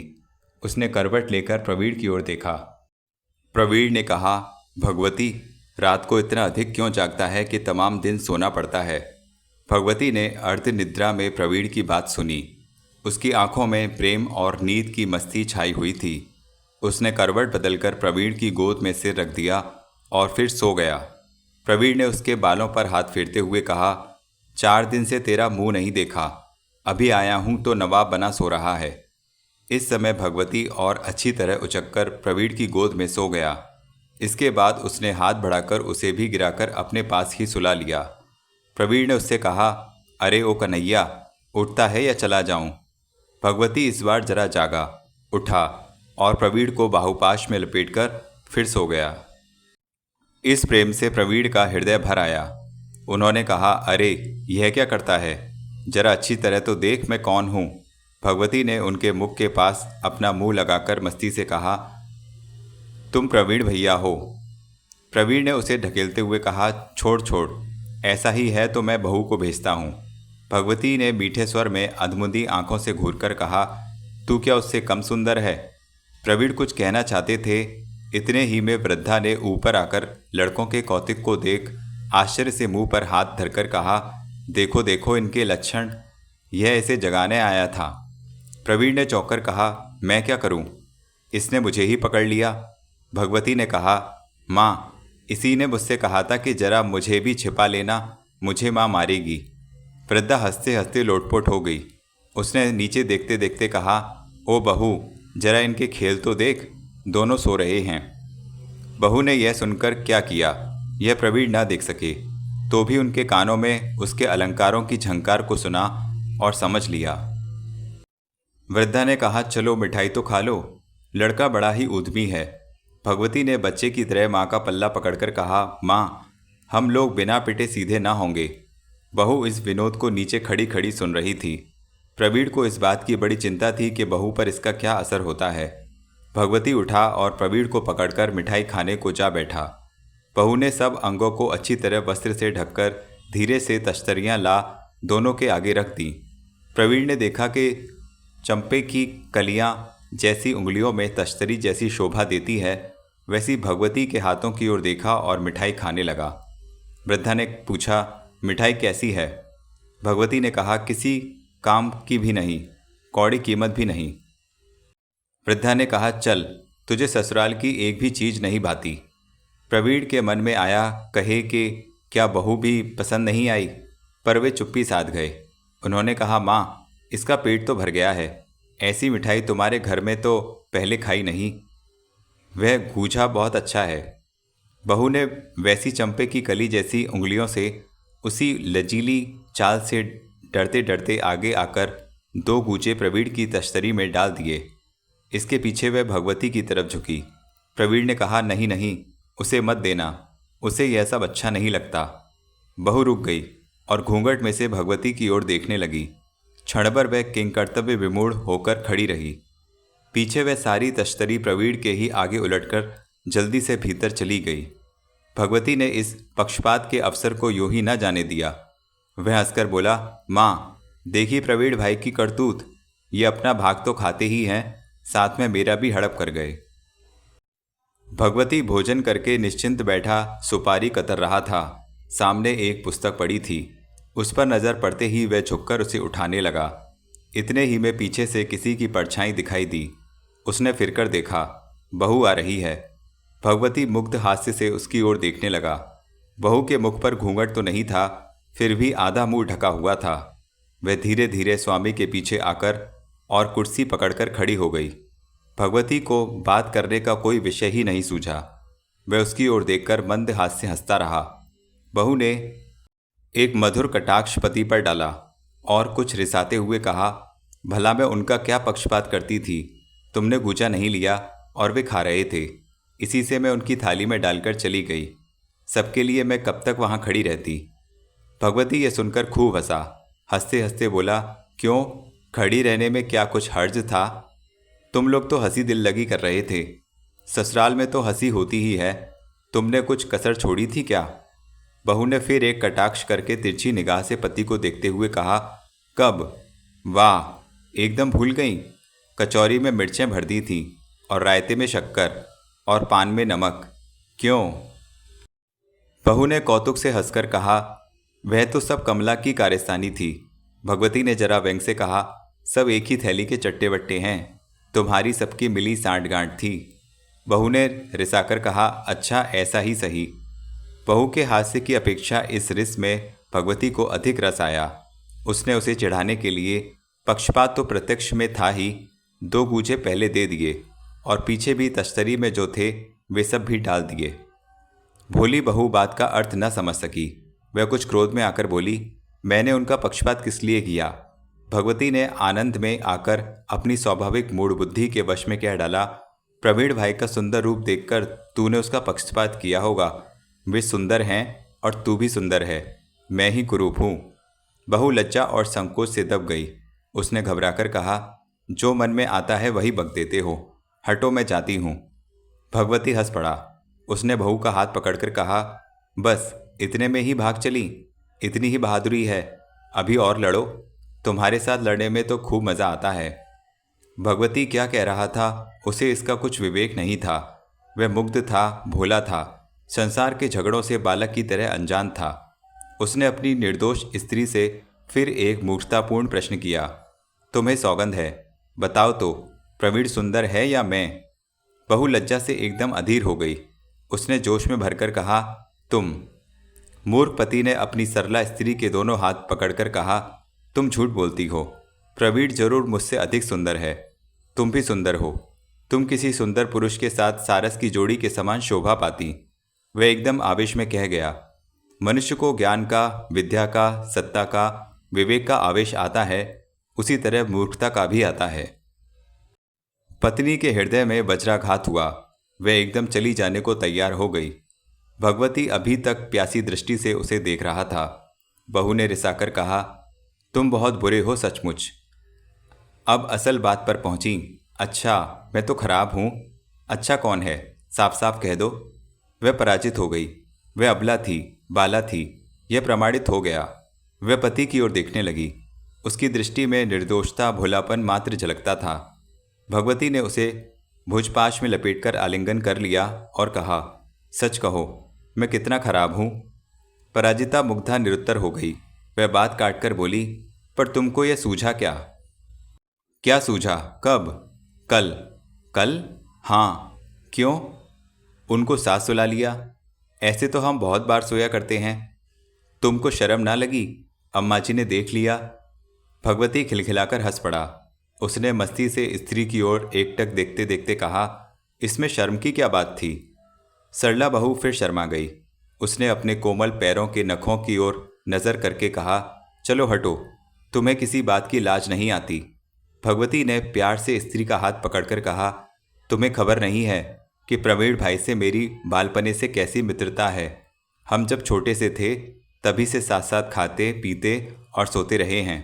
उसने करवट लेकर प्रवीण की ओर देखा। प्रवीण ने कहा, भगवती, रात को इतना अधिक क्यों जागता है कि तमाम दिन सोना पड़ता है। भगवती ने अर्ध निद्रा में प्रवीण की बात सुनी। उसकी आंखों में प्रेम और नींद की मस्ती छाई हुई थी। उसने करवट बदलकर प्रवीण की गोद में सिर रख दिया और फिर सो गया। प्रवीण ने उसके बालों पर हाथ फेरते हुए कहा, 4 दिन से तेरा मुंह नहीं देखा, अभी आया हूं तो नवाब बना सो रहा है। इस समय भगवती और अच्छी तरह उचककर प्रवीण की गोद में सो गया। इसके बाद उसने हाथ बढ़ाकर उसे भी गिराकर अपने पास ही सुला लिया। प्रवीण ने उससे कहा, अरे ओ कन्हैया, उठता है या चला जाऊं। भगवती इस बार जरा जागा, उठा और प्रवीण को बाहुपाश में लपेटकर फिर सो गया। इस प्रेम से प्रवीण का हृदय भर आया। उन्होंने कहा, अरे यह क्या करता है, जरा अच्छी तरह तो देख मैं कौन हूँ। भगवती ने उनके मुख के पास अपना मुंह लगाकर मस्ती से कहा, तुम प्रवीण भैया हो। प्रवीण ने उसे ढकेलते हुए कहा, छोड़ छोड़, ऐसा ही है तो मैं बहू को भेजता हूँ। भगवती ने मीठे स्वर में अधमुंदी आंखों से घूरकर कहा, तू क्या उससे कम सुंदर है। प्रवीण कुछ कहना चाहते थे, इतने ही में वृद्धा ने ऊपर आकर लड़कों के कौतुक को देख आश्चर्य से मुंह पर हाथ धरकर कहा, देखो देखो इनके लक्षण, यह इसे जगाने आया था। प्रवीण ने चौंककर कहा, मैं क्या करूं, इसने मुझे ही पकड़ लिया। भगवती ने कहा, माँ, इसी ने मुझसे कहा था कि जरा मुझे भी छिपा लेना, मुझे माँ मारेगी। वृद्धा हंसते हंसते लोटपोट हो गई। उसने नीचे देखते देखते कहा, ओ बहू, जरा इनके खेल तो देख, दोनों सो रहे हैं। बहू ने यह सुनकर क्या किया यह प्रवीण ना देख सके, तो भी उनके कानों में उसके अलंकारों की झंकार को सुना और समझ लिया। वृद्धा ने कहा, चलो मिठाई तो खा लो, लड़का बड़ा ही उद्यमी है। भगवती ने बच्चे की तरह माँ का पल्ला पकड़कर कहा, माँ, हम लोग बिना पिटे सीधे ना होंगे। बहू इस विनोद को नीचे खड़ी खड़ी सुन रही थी। प्रवीण को इस बात की बड़ी चिंता थी कि बहू पर इसका क्या असर होता है। भगवती उठा और प्रवीण को पकड़कर मिठाई खाने को जा बैठा। बहू ने सब अंगों को अच्छी तरह वस्त्र से ढककर धीरे से तश्तरियाँ ला दोनों के आगे रख दी। प्रवीण ने देखा कि चंपे की कलियाँ जैसी उंगलियों में तश्तरी जैसी शोभा देती है, वैसी भगवती के हाथों की ओर देखा और मिठाई खाने लगा। वृद्धा ने पूछा, मिठाई कैसी है। भगवती ने कहा, किसी काम की भी नहीं, कौड़ी कीमत भी नहीं। वृद्धा ने कहा, चल, तुझे ससुराल की एक भी चीज़ नहीं भाती। प्रवीण के मन में आया कहे कि क्या बहू भी पसंद नहीं आई, पर वे चुप्पी साध गए। उन्होंने कहा, माँ, इसका पेट तो भर गया है, ऐसी मिठाई तुम्हारे घर में तो पहले खाई नहीं, वह गूंजा बहुत अच्छा है। बहू ने वैसी चंपे की कली जैसी उंगलियों से उसी लजीली चाल से डरते डरते आगे आकर 2 गूंजे प्रवीण की तश्तरी में डाल दिए। इसके पीछे वह भगवती की तरफ झुकी। प्रवीण ने कहा, नहीं नहीं, उसे मत देना, उसे यह सब अच्छा नहीं लगता। बहू रुक गई और घूंघट में से भगवती की ओर देखने लगी। क्षणभर वह किंकर्तव्य विमूढ़ होकर खड़ी रही। पीछे वह सारी तश्तरी प्रवीण के ही आगे उलटकर जल्दी से भीतर चली गई। भगवती ने इस पक्षपात के अवसर को यूं ही न जाने दिया। वह हंसकर बोला, माँ, देखी प्रवीण भाई की करतूत, ये अपना भाग तो खाते ही हैं, साथ में मेरा भी हड़प कर गए। भगवती भोजन करके निश्चिंत बैठा सुपारी कतर रहा था। सामने एक पुस्तक पड़ी थी। उस पर नज़र पड़ते ही वह झुककर उसे उठाने लगा। इतने ही में पीछे से किसी की परछाई दिखाई दी। उसने फिरकर देखा, बहू आ रही है। भगवती मुग्ध हास्य से उसकी ओर देखने लगा। बहू के मुख पर घूंघट तो नहीं था, फिर भी आधा मुंह ढका हुआ था। वह धीरे धीरे स्वामी के पीछे आकर और कुर्सी पकड़कर खड़ी हो गई। भगवती को बात करने का कोई विषय ही नहीं सूझा। वह उसकी ओर देखकर मंद हास्य से हंसता रहा। बहू ने एक मधुर कटाक्ष पति पर डाला और कुछ रिसाते हुए कहा, भला मैं उनका क्या पक्षपात करती थी, तुमने गूंजा नहीं लिया और वे खा रहे थे, इसी से मैं उनकी थाली में डालकर चली गई। सबके लिए मैं कब तक वहाँ खड़ी रहती। भगवती ये सुनकर खूब हंसा। हंसते हंसते बोला, क्यों, खड़ी रहने में क्या कुछ हर्ज था। तुम लोग तो हंसी दिल लगी कर रहे थे। ससुराल में तो हंसी होती ही है, तुमने कुछ कसर छोड़ी थी क्या। बहू ने फिर एक कटाक्ष करके तिरछी निगाह से पति को देखते हुए कहा, कब? वाह, एकदम भूल गई। कचौरी में मिर्चें भर दी थी और रायते में शक्कर और पान में नमक। क्यों? बहू ने कौतुक से हंसकर कहा, वह तो सब कमला की कारस्तानी थी। भगवती ने जरा व्यंग से कहा, सब एक ही थैली के चट्टे बट्टे हैं, तुम्हारी सबकी मिली सांठ गांठ थी। बहू ने रिसाकर कहा, अच्छा ऐसा ही सही। बहू के हास्य की अपेक्षा इस रिस में भगवती को अधिक रस आया। उसने उसे चिढ़ाने के लिए, पक्षपात तो प्रत्यक्ष में था ही, 2 गूजे पहले दे दिए और पीछे भी तश्तरी में जो थे वे सब भी डाल दिए। भोली बहू बात का अर्थ न समझ सकी। वह कुछ क्रोध में आकर बोली, मैंने उनका पक्षपात किस लिए किया? भगवती ने आनंद में आकर अपनी स्वाभाविक मूढ़ बुद्धि के वश में कह डाला, प्रवीण भाई का सुंदर रूप देखकर तूने उसका पक्षपात किया होगा। वे सुंदर हैं और तू भी सुंदर है, मैं ही कुरूप हूँ। बहू लज्जा और संकोच से दब गई। उसने घबराकर कहा, जो मन में आता है वही बक देते हो, हटो मैं जाती हूँ। भगवती हंस पड़ा। उसने बहू का हाथ पकड़कर कहा, बस इतने में ही भाग चली? इतनी ही बहादुरी है? अभी और लड़ो, तुम्हारे साथ लड़ने में तो खूब मज़ा आता है। भगवती क्या कह रहा था उसे इसका कुछ विवेक नहीं था। वह मुग्ध था, भोला था, संसार के झगड़ों से बालक की तरह अनजान था। उसने अपनी निर्दोष स्त्री से फिर एक मूर्खतापूर्ण प्रश्न किया, तुम्हें सौगंध है, बताओ तो, प्रवीण सुंदर है या मैं? बहू लज्जा से एकदम अधीर हो गई। उसने जोश में भरकर कहा, तुम। मूर्ख पति ने अपनी सरला स्त्री के दोनों हाथ पकड़कर कहा, तुम झूठ बोलती हो। प्रवीण जरूर मुझसे अधिक सुंदर है, तुम भी सुंदर हो। तुम किसी सुंदर पुरुष के साथ सारस की जोड़ी के समान शोभा पाती। वह एकदम आवेश में कह गया, मनुष्य को ज्ञान का, विद्या का, सत्ता का, विवेक का आवेश आता है, उसी तरह मूर्खता का भी आता है। पत्नी के हृदय में वज्राघात हुआ। वह एकदम चली जाने को तैयार हो गई। भगवती अभी तक प्यासी दृष्टि से उसे देख रहा था। बहू ने रिसाकर कहा, तुम बहुत बुरे हो सचमुच। अब असल बात पर पहुंची। अच्छा, मैं तो खराब हूँ? अच्छा कौन है, साफ साफ कह दो। वह पराजित हो गई। वह अबला थी, बाला थी, यह प्रमाणित हो गया। वह पति की ओर देखने लगी। उसकी दृष्टि में निर्दोषता, भोलापन मात्र झलकता था। भगवती ने उसे भुजपाश में लपेटकर आलिंगन कर लिया और कहा, सच कहो, मैं कितना खराब हूँ? पराजिता मुग्धा निरुत्तर हो गई। वह बात काटकर बोली, पर तुमको यह सूझा क्या? क्या सूझा? कब? कल। कल? हाँ। क्यों? उनको साथ सुला लिया। ऐसे तो हम बहुत बार सोया करते हैं। तुमको शर्म ना लगी? अम्मा जी ने देख लिया। भगवती खिलखिलाकर हंस पड़ा। उसने मस्ती से स्त्री की ओर एकटक देखते देखते कहा, इसमें शर्म की क्या बात थी? सरला बहू फिर शर्मा गई। उसने अपने कोमल पैरों के नखों की ओर नजर करके कहा, चलो हटो, तुम्हें किसी बात की लाज नहीं आती। भगवती ने प्यार से स्त्री का हाथ पकड़कर कहा, तुम्हें खबर नहीं है कि प्रवीण भाई से मेरी बालपने से कैसी मित्रता है। हम जब छोटे से थे तभी से साथ साथ खाते, पीते और सोते रहे हैं।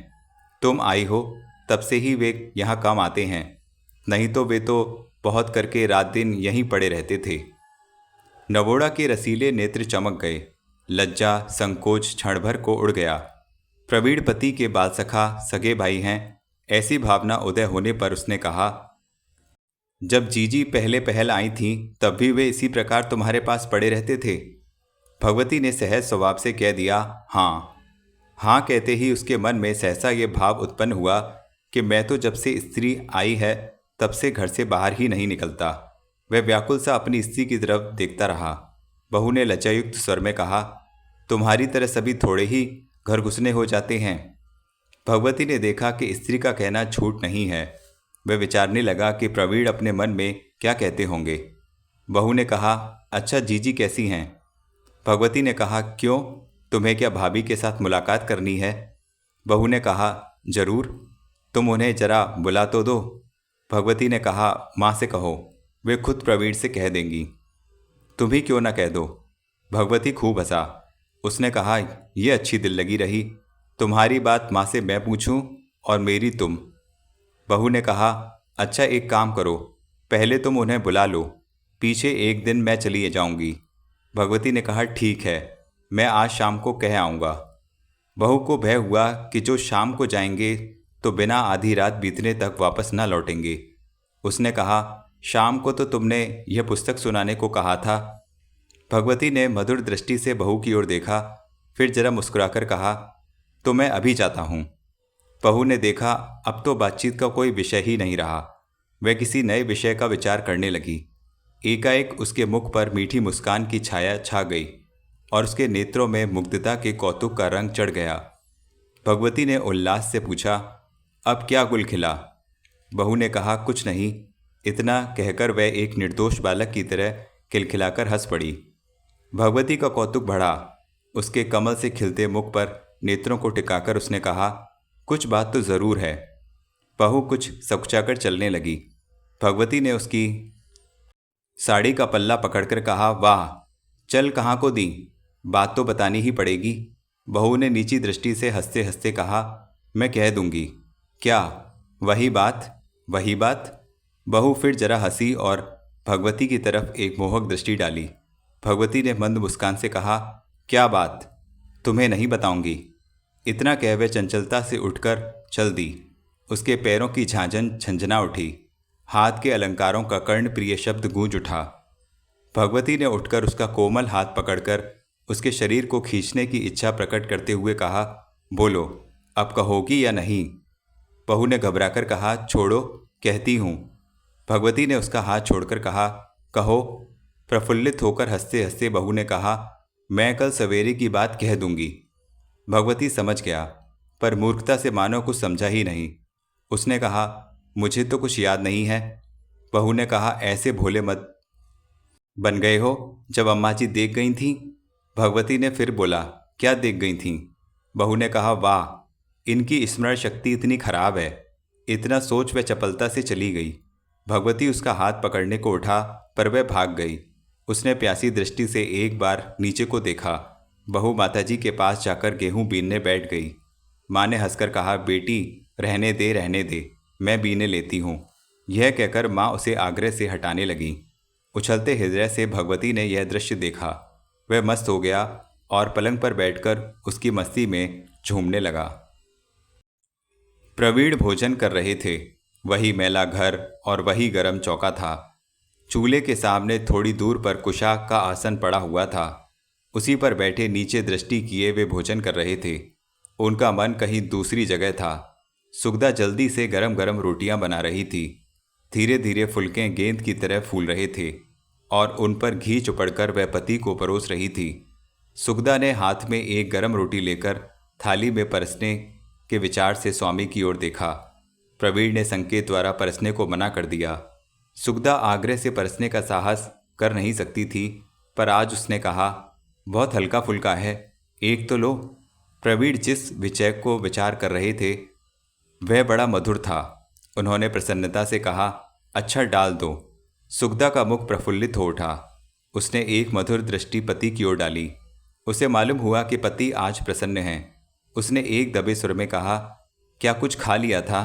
तुम आई हो तब से ही वे यहाँ कम आते हैं, नहीं तो वे तो बहुत करके रात दिन यहीं पड़े रहते थे। नवोड़ा के रसीले नेत्र चमक गए। लज्जा, संकोच क्षण भर को उड़ गया। प्रवीण पति के बाल सखा, सगे भाई हैं, ऐसी भावना उदय होने पर उसने कहा, जब जीजी पहले पहल आई थी तब भी वे इसी प्रकार तुम्हारे पास पड़े रहते थे? भगवती ने सहज स्वभाव से कह दिया, हाँ। हाँ कहते ही उसके मन में सहसा ये भाव उत्पन्न हुआ कि मैं तो जब से स्त्री आई है तब से घर से बाहर ही नहीं निकलता। वह व्याकुल सा अपनी स्त्री की तरफ देखता रहा। बहू ने लज्जायुक्त स्वर में कहा, तुम्हारी तरह सभी थोड़े ही घर घुसने हो जाते हैं। भगवती ने देखा कि स्त्री का कहना झूठ नहीं है। वह विचारने लगा कि प्रवीण अपने मन में क्या कहते होंगे। बहू ने कहा, अच्छा जीजी कैसी हैं? भगवती ने कहा, क्यों, तुम्हें क्या भाभी के साथ मुलाकात करनी है? बहू ने कहा, जरूर, तुम उन्हें जरा बुला तो दो। भगवती ने कहा, माँ से कहो, वे खुद प्रवीण से कह देंगी। तुम ही क्यों ना कह दो। भगवती खूब हंसा। उसने कहा, यह अच्छी दिल लगी रही, तुम्हारी बात माँ से मैं पूछूं और मेरी तुम। बहू ने कहा, अच्छा एक काम करो, पहले तुम उन्हें बुला लो, पीछे एक दिन मैं चली जाऊंगी। भगवती ने कहा, ठीक है। मैं आज शाम को कह आऊँगा। बहू को भय हुआ कि जो शाम को जाएंगे तो बिना आधी रात बीतने तक वापस न लौटेंगे। उसने कहा, शाम को तो तुमने यह पुस्तक सुनाने को कहा था। भगवती ने मधुर दृष्टि से बहू की ओर देखा, फिर जरा मुस्कुराकर कहा, तो मैं अभी जाता हूँ। बहू ने देखा अब तो बातचीत का कोई विषय ही नहीं रहा। वह किसी नए विषय का विचार करने लगी। एकाएक उसके मुख पर मीठी मुस्कान की छाया छा गई और उसके नेत्रों में मुग्धता के कौतुक का रंग चढ़ गया। भगवती ने उल्लास से पूछा, अब क्या गुल खिला? बहू ने कहा, कुछ नहीं। इतना कहकर वह एक निर्दोष बालक की तरह खिलखिलाकर हंस पड़ी। भगवती का कौतुक बढ़ा। उसके कमल से खिलते मुख पर नेत्रों को टिकाकर उसने कहा, कुछ बात तो ज़रूर है। बहू कुछ सकुचाकर चलने लगी। भगवती ने उसकी साड़ी का पल्ला पकड़कर कहा, वाह, चल कहाँ को दी? बात तो बतानी ही पड़ेगी। बहू ने नीची दृष्टि से हंसते हंसते कहा, मैं कह दूंगी। क्या? वही बात? वही बात? बहू फिर जरा हंसी और भगवती की तरफ एक मोहक दृष्टि डाली। भगवती ने मंद मुस्कान से कहा, क्या बात? तुम्हें नहीं बताऊंगी। इतना कह वह चंचलता से उठकर चल दी। उसके पैरों की झांझन झंझना उठी। हाथ के अलंकारों का कर्णप्रिय शब्द गूंज उठा। भगवती ने उठकर उसका कोमल हाथ पकड़कर उसके शरीर को खींचने की इच्छा प्रकट करते हुए कहा, बोलो, अब कहोगी या नहीं? बहू ने घबराकर कहा, छोड़ो, कहती हूँ। भगवती ने उसका हाथ छोड़कर कहा, कहो। प्रफुल्लित होकर हंसते हंसते बहू ने कहा, मैं कल सवेरे की बात कह दूंगी। भगवती समझ गया, पर मूर्खता से मानो कुछ समझा ही नहीं। उसने कहा, मुझे तो कुछ याद नहीं है। बहू ने कहा, ऐसे भोले मत बन गए हो जब अम्मा जी देख गई थीं। भगवती ने फिर बोला, क्या देख गई थीं? बहू ने कहा, वाह, इनकी स्मरण शक्ति इतनी खराब है। इतना सोच वह चपलता से चली गई। भगवती उसका हाथ पकड़ने को उठा, पर वह भाग गई। उसने प्यासी दृष्टि से एक बार नीचे को देखा। बहू माताजी के पास जाकर गेहूं बीनने बैठ गई। माँ ने हंसकर कहा, बेटी, रहने दे, रहने दे, मैं बीने लेती हूँ। यह कहकर माँ उसे आग्रह से हटाने लगी। उछलते हृदय से भगवती ने यह दृश्य देखा। वह मस्त हो गया और पलंग पर बैठकर उसकी मस्ती में झूमने लगा। प्रवीण भोजन कर रहे थे। वही मैला घर और वही गर्म चौका था। चूल्हे के सामने थोड़ी दूर पर कुशाक का आसन पड़ा हुआ था। उसी पर बैठे नीचे दृष्टि किए वे भोजन कर रहे थे। उनका मन कहीं दूसरी जगह था। सुगदा जल्दी से गरम गरम रोटियां बना रही थी। धीरे धीरे फुलके गेंद की तरह फूल रहे थे और उन पर घी चुपड़कर वह पति को परोस रही थी। सुगदा ने हाथ में एक गरम रोटी लेकर थाली में परसने के विचार से स्वामी की ओर देखा। प्रवीण ने संकेत द्वारा परसने को मना कर दिया। सुगदा आग्रह से परसने का साहस कर नहीं सकती थी, पर आज उसने कहा, बहुत हल्का फुल्का है, एक तो लो। प्रवीण जिस विषय को विचार कर रहे थे वह बड़ा मधुर था। उन्होंने प्रसन्नता से कहा, अच्छा, डाल दो। सुगदा का मुख प्रफुल्लित हो उठा। उसने एक मधुर दृष्टि पति की ओर डाली। उसे मालूम हुआ कि पति आज प्रसन्न हैं। उसने एक दबे सुर में कहा, क्या कुछ खा लिया था?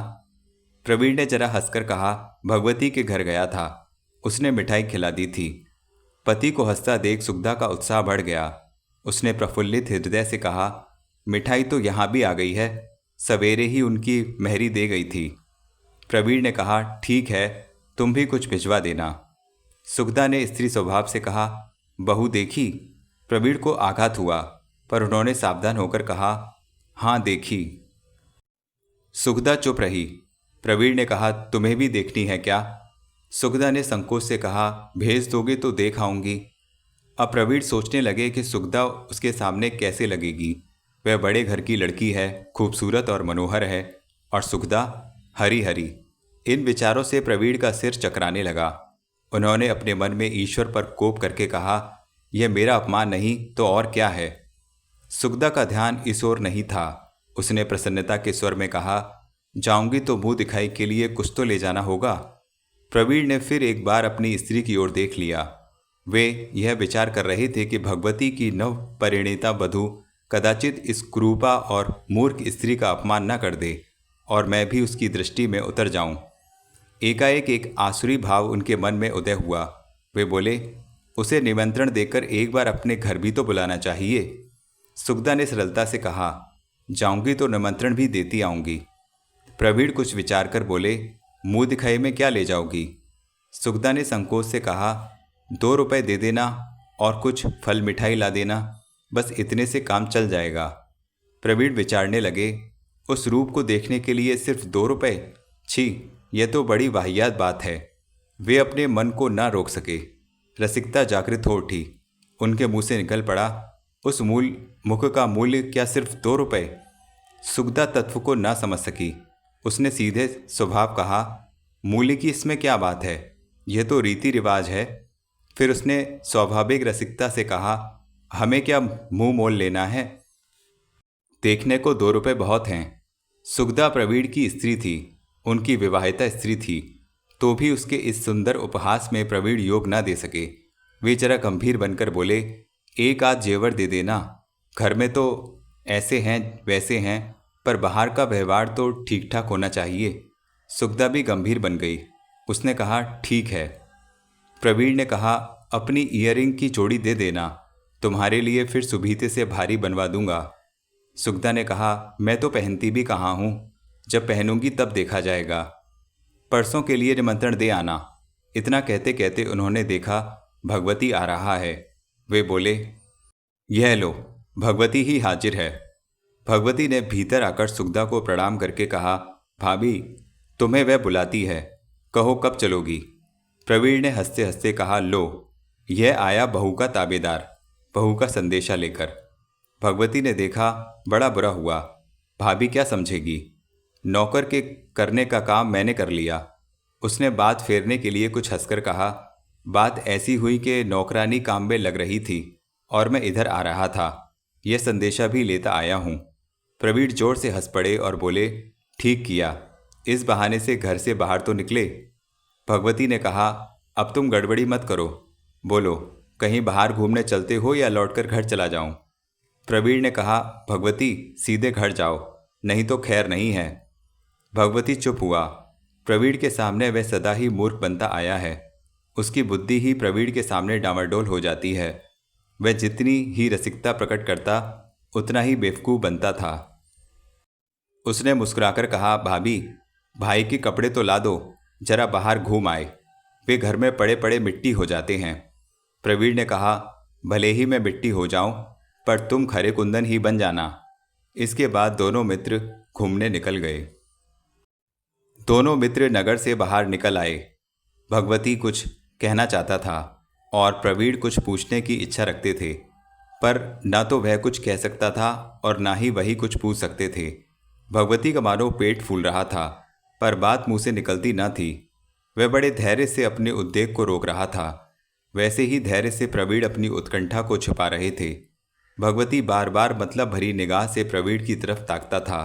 प्रवीण ने जरा हंसकर कहा, भगवती के घर गया था, उसने मिठाई खिला दी थी। पति को हंसता देख सुगदा का उत्साह बढ़ गया। उसने प्रफुल्लित हृदय से कहा, मिठाई तो यहाँ भी आ गई है, सवेरे ही उनकी मेहरी दे गई थी। प्रवीण ने कहा, ठीक है, तुम भी कुछ भिजवा देना। सुगदा ने स्त्री स्वभाव से कहा, बहू देखी? प्रवीण को आघात हुआ, पर उन्होंने सावधान होकर कहा, हाँ देखी। सुगदा चुप रही। प्रवीण ने कहा, तुम्हें भी देखनी है क्या? सुगदा ने संकोच से कहा, भेज दोगे तो देख आऊंगी। अब प्रवीण सोचने लगे कि सुगदा उसके सामने कैसे लगेगी। वह बड़े घर की लड़की है, खूबसूरत और मनोहर है, और सुगदा हरी हरी। इन विचारों से प्रवीण का सिर चकराने लगा। उन्होंने अपने मन में ईश्वर पर कोप करके कहा, यह मेरा अपमान नहीं तो और क्या है? सुगदा का ध्यान इस ओर नहीं था। उसने प्रसन्नता के स्वर में कहा, जाऊंगी तो मुंह दिखाई के लिए कुछ तो ले जाना होगा। प्रवीण ने फिर एक बार अपनी स्त्री की ओर देख लिया। वे यह विचार कर रहे थे कि भगवती की नव परिणीता वधू कदाचित इस क्रूपा और मूर्ख स्त्री का अपमान न कर दे और मैं भी उसकी दृष्टि में उतर जाऊं। एकाएक एक आसुरी भाव उनके मन में उदय हुआ। वे बोले, उसे निमंत्रण देकर एक बार अपने घर भी तो बुलाना चाहिए। सुगदा ने सरलता से कहा, जाऊंगी तो निमंत्रण भी देती आऊंगी। प्रवीण कुछ विचार कर बोले, मुंह दिखाई में क्या ले जाओगी? सुगदा ने संकोच से कहा, 2 रुपए दे देना और कुछ फल मिठाई ला देना, बस इतने से काम चल जाएगा। प्रवीण विचारने लगे, उस रूप को देखने के लिए सिर्फ 2 रुपए? छी, यह तो बड़ी वाहियात बात है। वे अपने मन को ना रोक सके। रसिकता जागृत हो उठी। उनके मुंह से निकल पड़ा, उस मुख का मूल्य क्या सिर्फ 2 रुपए? सुगदा तत्व को ना समझ सकी। उसने सीधे स्वभाव कहा, मूल्य की इसमें क्या बात है, यह तो रीति रिवाज है। फिर उसने स्वाभाविक रसिकता से कहा, हमें क्या मुंह मोल लेना है, देखने को 2 रुपए बहुत हैं। सुगदा प्रवीण की स्त्री थी, उनकी विवाहिता स्त्री थी, तो भी उसके इस सुंदर उपहास में प्रवीण योग न दे सके। वे जरा गंभीर बनकर बोले, एक आध जेवर दे देना, घर में तो ऐसे हैं वैसे हैं, पर बाहर का व्यवहार तो ठीक ठाक होना चाहिए। सुगदा भी गंभीर बन गई। उसने कहा, ठीक है। प्रवीण ने कहा, अपनी ईयरिंग की जोड़ी दे देना, तुम्हारे लिए फिर सुबीते से भारी बनवा दूंगा। सुगदा ने कहा, मैं तो पहनती भी कहाँ हूँ, जब पहनूंगी तब देखा जाएगा। परसों के लिए निमंत्रण दे आना। इतना कहते कहते उन्होंने देखा भगवती आ रहा है। वे बोले, यह लो, भगवती ही हाजिर है। भगवती ने भीतर आकर सुगदा को प्रणाम करके कहा, भाभी, तुम्हें वह बुलाती है, कहो कब चलोगी? प्रवीण ने हंसते हंसते कहा, लो, यह आया बहू का ताबेदार, बहू का संदेशा लेकर। भगवती ने देखा, बड़ा बुरा हुआ, भाभी क्या समझेगी? नौकर के करने का काम मैंने कर लिया। उसने बात फेरने के लिए कुछ हंसकर कहा, बात ऐसी हुई कि नौकरानी काम में लग रही थी और मैं इधर आ रहा था, यह संदेशा भी लेता आया हूँ। प्रवीण जोर से हंस पड़े और बोले, ठीक किया, इस बहाने से घर से बाहर तो निकले। भगवती ने कहा, अब तुम गड़बड़ी मत करो, बोलो, कहीं बाहर घूमने चलते हो या लौटकर घर चला जाऊं? प्रवीण ने कहा, भगवती, सीधे घर जाओ, नहीं तो खैर नहीं है। भगवती चुप हुआ। प्रवीण के सामने वह सदा ही मूर्ख बनता आया है। उसकी बुद्धि ही प्रवीण के सामने डामाडोल हो जाती है। वह जितनी ही रसिकता प्रकट करता, उतना ही बेवकूफ़ बनता था। उसने मुस्कुराकर कहा, भाभी, भाई के कपड़े तो ला दो, जरा बाहर घूम आए, वे घर में पड़े पड़े मिट्टी हो जाते हैं। प्रवीण ने कहा, भले ही मैं मिट्टी हो जाऊं, पर तुम खरे कुंदन ही बन जाना। इसके बाद दोनों मित्र घूमने निकल गए। दोनों मित्र नगर से बाहर निकल आए। भगवती कुछ कहना चाहता था और प्रवीण कुछ पूछने की इच्छा रखते थे, पर ना तो वह कुछ कह सकता था और ना ही वही कुछ पूछ सकते थे। भगवती का मानो पेट फूल रहा था, पर बात मुंह से निकलती न थी। वह बड़े धैर्य से अपने उद्वेग को रोक रहा था, वैसे ही धैर्य से प्रवीण अपनी उत्कंठा को छुपा रहे थे। भगवती बार बार मतलब भरी निगाह से प्रवीण की तरफ ताकता था।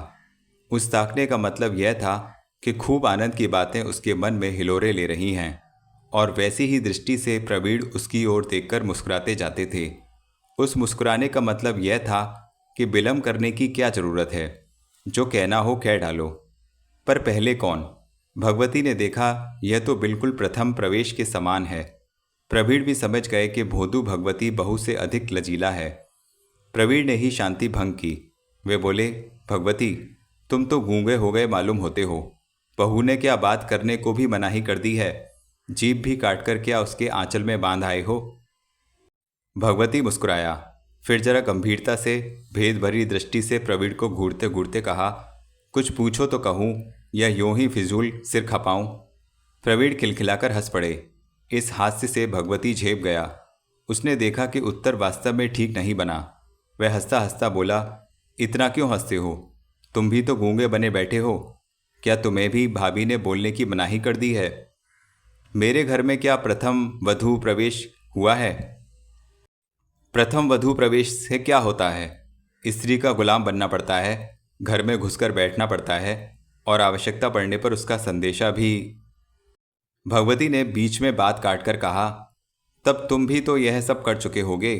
उस ताकने का मतलब यह था कि खूब आनंद की बातें उसके मन में हिलोरे ले रही हैं, और वैसी ही दृष्टि से प्रवीण उसकी ओर देखकर मुस्कुराते जाते थे। उस मुस्कुराने का मतलब यह था कि विलंब करने की क्या ज़रूरत है, जो कहना हो कह डालो। पर पहले कौन? भगवती ने देखा, यह तो बिल्कुल प्रथम प्रवेश के समान है। प्रवीण भी समझ गए कि भोदू भगवती बहू से अधिक लचीला है। प्रवीण ने ही शांति भंग की। वे बोले, भगवती, तुम तो गूंगे हो गए मालूम होते हो। बहू ने क्या बात करने को भी मनाही कर दी है? जीभ भी काटकर क्या उसके आंचल में बांध आए हो? भगवती मुस्कुराया, फिर जरा गंभीरता से भेद भरी दृष्टि से प्रवीण को घूरते घूरते कहा, कुछ पूछो तो कहूँ या यूं ही फिजूल सिर खपाऊं? प्रवीण खिलखिलाकर हंस पड़े। इस हास्य से भगवती झेप गया। उसने देखा कि उत्तर वास्तव में ठीक नहीं बना। वह हंसता हंसता बोला, इतना क्यों हंसते हो? तुम भी तो गूंगे बने बैठे हो। क्या तुम्हें भी भाभी ने बोलने की मनाही कर दी है? मेरे घर में क्या प्रथम वधू प्रवेश हुआ है? प्रथम वधू प्रवेश से क्या होता है? स्त्री का गुलाम बनना पड़ता है, घर में घुसकर बैठना पड़ता है, और आवश्यकता पड़ने पर उसका संदेशा भी। भगवती ने बीच में बात काटकर कहा, तब तुम भी तो यह सब कर चुके होगे।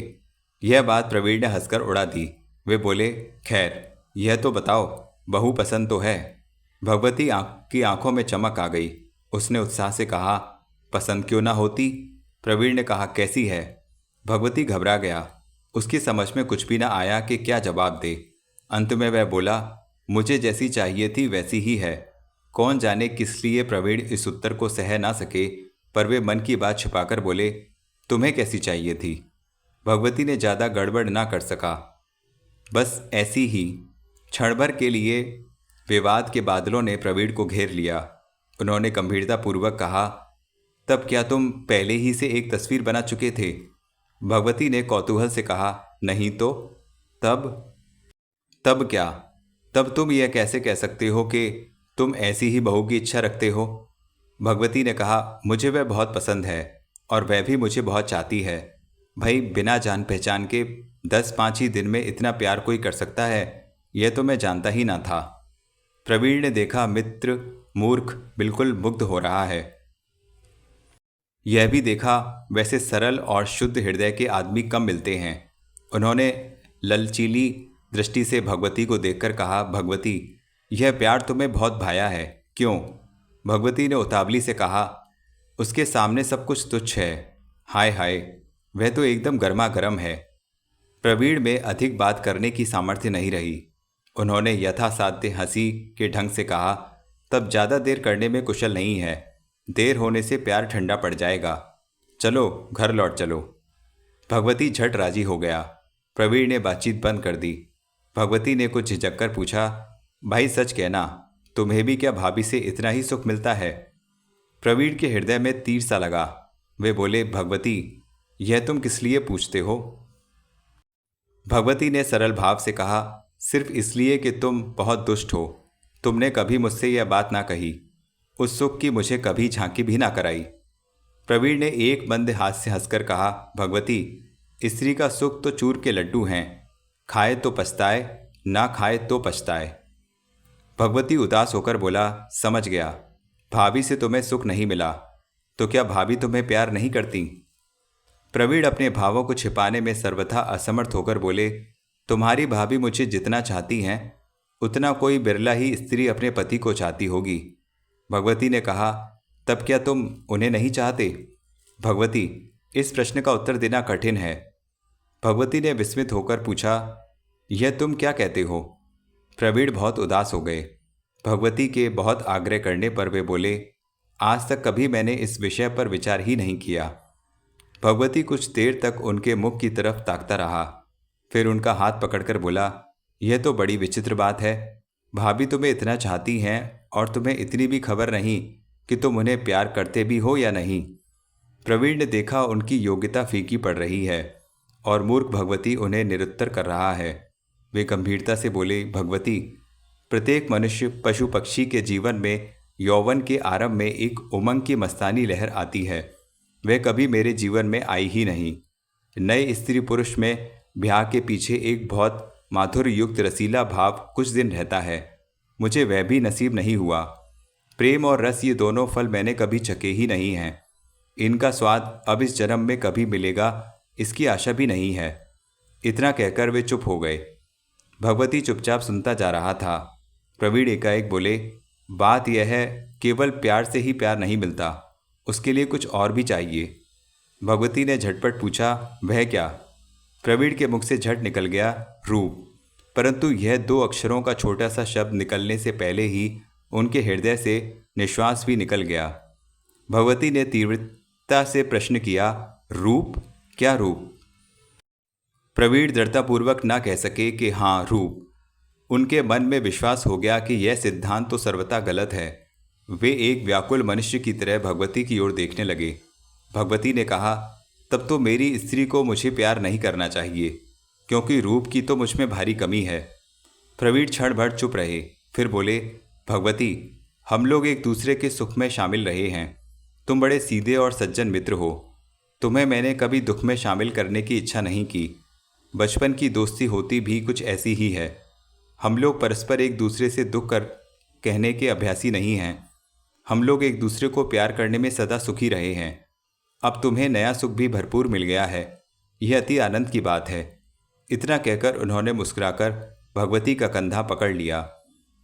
यह बात प्रवीण ने हंसकर उड़ा दी। वे बोले, खैर, यह तो बताओ, बहू पसंद तो है? भगवती की आंखों में चमक आ गई। उसने उत्साह से कहा, पसंद क्यों ना होती? प्रवीण ने कहा, कैसी है? भगवती घबरा गया। उसकी समझ में कुछ भी न आया कि क्या जवाब दे। अंत में वह बोला, मुझे जैसी चाहिए थी वैसी ही है। कौन जाने किस लिए प्रवीण इस उत्तर को सह ना सके, पर वे मन की बात छिपाकर बोले, तुम्हें कैसी चाहिए थी? भगवती ने ज़्यादा गड़बड़ ना कर सका। बस ऐसी ही। क्षण भर के लिए विवाद के बादलों ने प्रवीण को घेर लिया। उन्होंने गंभीरतापूर्वक कहा, तब क्या तुम पहले ही से एक तस्वीर बना चुके थे? भगवती ने कौतूहल से कहा, नहीं तो। तब? तब क्या? तब तुम यह कैसे कह सकते हो कि तुम ऐसी ही बहू की इच्छा रखते हो? भगवती ने कहा, मुझे वह बहुत पसंद है और वह भी मुझे बहुत चाहती है। भाई, बिना जान पहचान के 10-5 ही दिन में इतना प्यार कोई कर सकता है, यह तो मैं जानता ही ना था। प्रवीण ने देखा मित्र मूर्ख बिल्कुल मुग्ध हो रहा है। यह भी देखा वैसे सरल और शुद्ध हृदय के आदमी कम मिलते हैं। उन्होंने ललचीली दृष्टि से भगवती को देखकर कहा, भगवती, यह प्यार तुम्हें बहुत भाया है, क्यों? भगवती ने उतावली से कहा, उसके सामने सब कुछ तुच्छ है। हाय हाय, वह तो एकदम गर्मा गर्म है। प्रवीण में अधिक बात करने की सामर्थ्य नहीं रही। उन्होंने यथासाध्य हंसी के ढंग से कहा, तब ज़्यादा देर करने में कुशल नहीं है। देर होने से प्यार ठंडा पड़ जाएगा। चलो घर लौट चलो। भगवती झट राजी हो गया। प्रवीण ने बातचीत बंद कर दी। भगवती ने कुछ झिझककर पूछा, भाई सच कहना, तुम्हें भी क्या भाभी से इतना ही सुख मिलता है? प्रवीण के हृदय में तीर सा लगा। वे बोले, भगवती, यह तुम किस लिए पूछते हो? भगवती ने सरल भाव से कहा, सिर्फ इसलिए कि तुम बहुत दुष्ट हो। तुमने कभी मुझसे यह बात ना कही। उस सुख की मुझे कभी झांकी भी ना कराई। प्रवीण ने एक मंद हाथ से हंसकर कहा, भगवती, स्त्री का सुख तो चूर के लड्डू हैं, खाए तो पछताए, ना खाए तो पछताए। भगवती उदास होकर बोला, समझ गया, भाभी से तुम्हें सुख नहीं मिला, तो क्या भाभी तुम्हें प्यार नहीं करती? प्रवीण अपने भावों को छिपाने में सर्वथा असमर्थ होकर बोले, तुम्हारी भाभी मुझे जितना चाहती हैं, उतना कोई बिरला ही स्त्री अपने पति को चाहती होगी। भगवती ने कहा, तब क्या तुम उन्हें नहीं चाहते? भगवती, इस प्रश्न का उत्तर देना कठिन है। भगवती ने विस्मित होकर पूछा, यह तुम क्या कहते हो? प्रवीण बहुत उदास हो गए। भगवती के बहुत आग्रह करने पर वे बोले, आज तक कभी मैंने इस विषय पर विचार ही नहीं किया। भगवती कुछ देर तक उनके मुख की तरफ ताकता रहा, फिर उनका हाथ पकड़कर बोला, यह तो बड़ी विचित्र बात है। भाभी तुम्हें इतना चाहती हैं और तुम्हें इतनी भी खबर नहीं कि तुम उन्हें प्यार करते भी हो या नहीं। प्रवीण ने देखा उनकी योग्यता फीकी पड़ रही है और मूर्ख भगवती उन्हें निरुत्तर कर रहा है। वे गंभीरता से बोले, भगवती, प्रत्येक मनुष्य पशु पक्षी के जीवन में यौवन के आरंभ में एक उमंग की मस्तानी लहर आती है। वह कभी मेरे जीवन में आई ही नहीं। नए स्त्री पुरुष में ब्याह के पीछे एक बहुत माधुर्य युक्त रसीला भाव कुछ दिन रहता है। मुझे वह भी नसीब नहीं हुआ। प्रेम और रस, ये दोनों फल मैंने कभी चखे ही नहीं हैं। इनका स्वाद अब इस जन्म में कभी मिलेगा, इसकी आशा भी नहीं है। इतना कहकर वे चुप हो गए। भगवती चुपचाप सुनता जा रहा था। प्रवीण एकाएक बोले, बात यह है, केवल प्यार से ही प्यार नहीं मिलता, उसके लिए कुछ और भी चाहिए। भगवती ने झटपट पूछा, वह क्या? प्रवीण के मुख से झट निकल गया, रूप। परंतु यह 2 अक्षरों का छोटा सा शब्द निकलने से पहले ही उनके हृदय से निश्वास भी निकल गया। भगवती ने तीव्रता से प्रश्न किया, रूप? क्या रूप? प्रवीण दृढ़तापूर्वक ना कह सके कि हाँ, रूप। उनके मन में विश्वास हो गया कि यह सिद्धांत तो सर्वथा गलत है। वे एक व्याकुल मनुष्य की तरह भगवती की ओर देखने लगे। भगवती ने कहा, तब तो मेरी स्त्री को मुझे प्यार नहीं करना चाहिए, क्योंकि रूप की तो मुझ में भारी कमी है। प्रवीण क्षण भर चुप रहे, फिर बोले, भगवती, हम लोग एक दूसरे के सुख में शामिल रहे हैं। तुम बड़े सीधे और सज्जन मित्र हो। तुम्हें मैंने कभी दुख में शामिल करने की इच्छा नहीं की। बचपन की दोस्ती होती भी कुछ ऐसी ही है। हम लोग परस्पर एक दूसरे से दुख कर कहने के अभ्यासी नहीं हैं। हम लोग एक दूसरे को प्यार करने में सदा सुखी रहे हैं। अब तुम्हें नया सुख भी भरपूर मिल गया है, यह अति आनंद की बात है। इतना कहकर उन्होंने मुस्कुराकर भगवती का कंधा पकड़ लिया।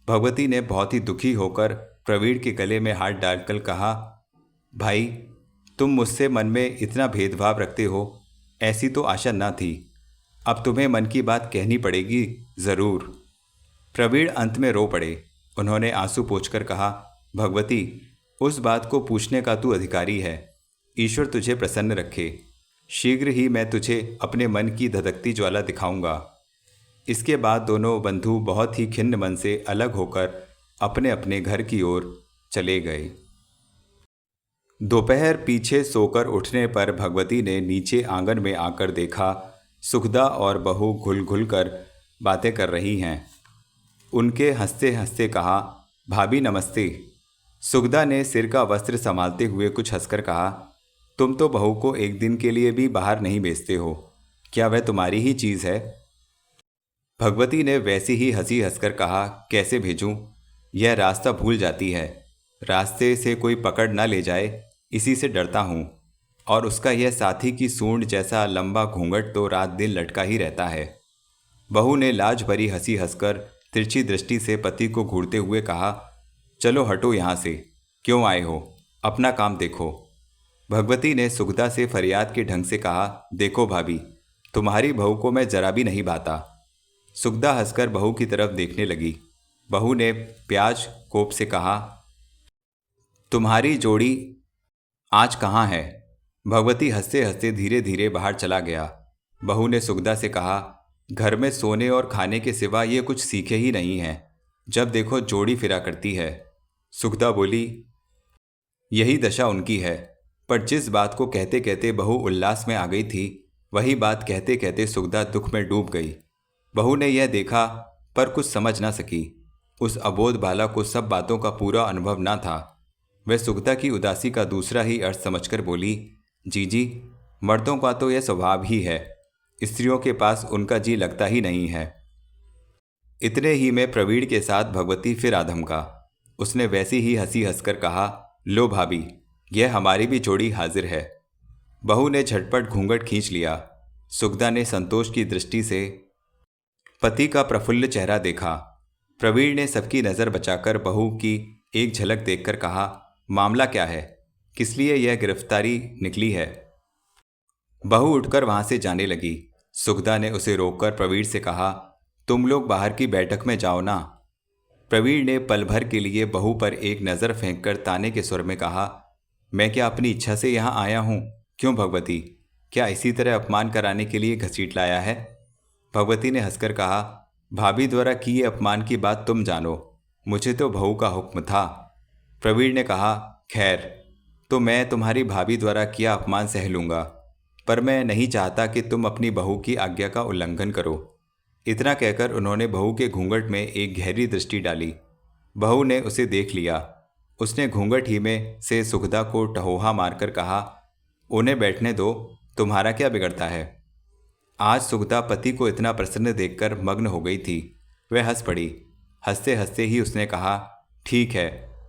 भगवती ने बहुत ही दुखी होकर प्रवीण के गले में हाथ डालकर कहा, भाई, तुम मुझसे मन में इतना भेदभाव रखते हो, ऐसी तो आशा न थी। अब तुम्हें मन की बात कहनी पड़ेगी ज़रूर। प्रवीण अंत में रो पड़े। उन्होंने आंसू पोंछकर कहा, भगवती, उस बात को पूछने का तू अधिकारी है। ईश्वर तुझे प्रसन्न रखे। शीघ्र ही मैं तुझे अपने मन की धधकती ज्वाला दिखाऊंगा। इसके बाद दोनों बंधु बहुत ही खिन्न मन से अलग होकर अपने अपने घर की ओर चले गए। दोपहर पीछे सोकर उठने पर भगवती ने नीचे आंगन में आकर देखा, सुखदा और बहू घुल घुल कर बातें कर रही हैं। उनके हंसते हंसते कहा, भाभी नमस्ते। सुखदा ने सिर का वस्त्र संभालते हुए कुछ हंसकर कहा, तुम तो बहू को एक दिन के लिए भी बाहर नहीं भेजते हो, क्या वह तुम्हारी ही चीज़ है? भगवती ने वैसे ही हंसी हंसकर कहा, कैसे भेजूं? यह रास्ता भूल जाती है। रास्ते से कोई पकड़ न ले जाए, इसी से डरता हूँ। और उसका यह साथी की सूंड जैसा लंबा घूंघट तो रात दिन लटका ही रहता है। बहू ने लाज भरी हंसी हंसकर तिरछी दृष्टि से पति को घूरते हुए कहा, चलो हटो यहाँ से, क्यों आए हो? अपना काम देखो। भगवती ने सुखदा से फरियाद के ढंग से कहा, देखो भाभी, तुम्हारी बहू को मैं जरा भी नहीं भाता। सुखदा हंसकर बहू की तरफ देखने लगी। बहू ने प्याज कोप से कहा, तुम्हारी जोड़ी आज कहाँ है? भगवती हंसते हंसते धीरे धीरे बाहर चला गया। बहू ने सुखदा से कहा, घर में सोने और खाने के सिवा ये कुछ सीखे ही नहीं है, जब देखो जोड़ी फिरा करती है। सुखदा बोली, यही दशा उनकी है। पर जिस बात को कहते कहते बहू उल्लास में आ गई थी, वही बात कहते कहते सुखदा दुख में डूब गई। बहू ने यह देखा पर कुछ समझ ना सकी। उस अबोध बाला को सब बातों का पूरा अनुभव ना था। वह सुखदा की उदासी का दूसरा ही अर्थ समझकर बोली, जीजी, मर्दों का तो यह स्वभाव ही है, स्त्रियों के पास उनका जी लगता ही नहीं है। इतने ही में प्रवीण के साथ भगवती फिर आधमका। उसने वैसी ही हंसी हंसकर कहा, लो भाभी, यह हमारी भी जोड़ी हाजिर है। बहू ने झटपट घूंघट खींच लिया। सुखदा ने संतोष की दृष्टि से पति का प्रफुल्ल चेहरा देखा। प्रवीण ने सबकी नज़र बचाकर बहू की एक झलक देखकर कहा, मामला क्या है? किस लिए यह गिरफ्तारी निकली है? बहू उठकर वहां से जाने लगी। सुखदा ने उसे रोककर प्रवीण से कहा, तुम लोग बाहर की बैठक में जाओ ना। प्रवीण ने पल भर के लिए बहू पर एक नज़र फेंककर ताने के स्वर में कहा, मैं क्या अपनी इच्छा से यहाँ आया हूँ? क्यों भगवती, क्या इसी तरह अपमान कराने के लिए घसीट लाया है? भगवती ने हंसकर कहा, भाभी द्वारा किए अपमान की बात तुम जानो, मुझे तो बहू का हुक्म था। प्रवीण ने कहा, खैर, तो मैं तुम्हारी भाभी द्वारा किया अपमान सह लूँगा, पर मैं नहीं चाहता कि तुम अपनी बहू की आज्ञा का उल्लंघन करो। इतना कहकर उन्होंने बहू के घूंघट में एक गहरी दृष्टि डाली। बहू ने उसे देख लिया। उसने घूंघट ही में से सुखदा को टहोहा मारकर कहा, उन्हें बैठने दो, तुम्हारा क्या बिगड़ता है? आज सुखदा पति को इतना प्रसन्न देखकर मग्न हो गई थी। वह हंस पड़ी। हंसते हंसते ही उसने कहा, ठीक है,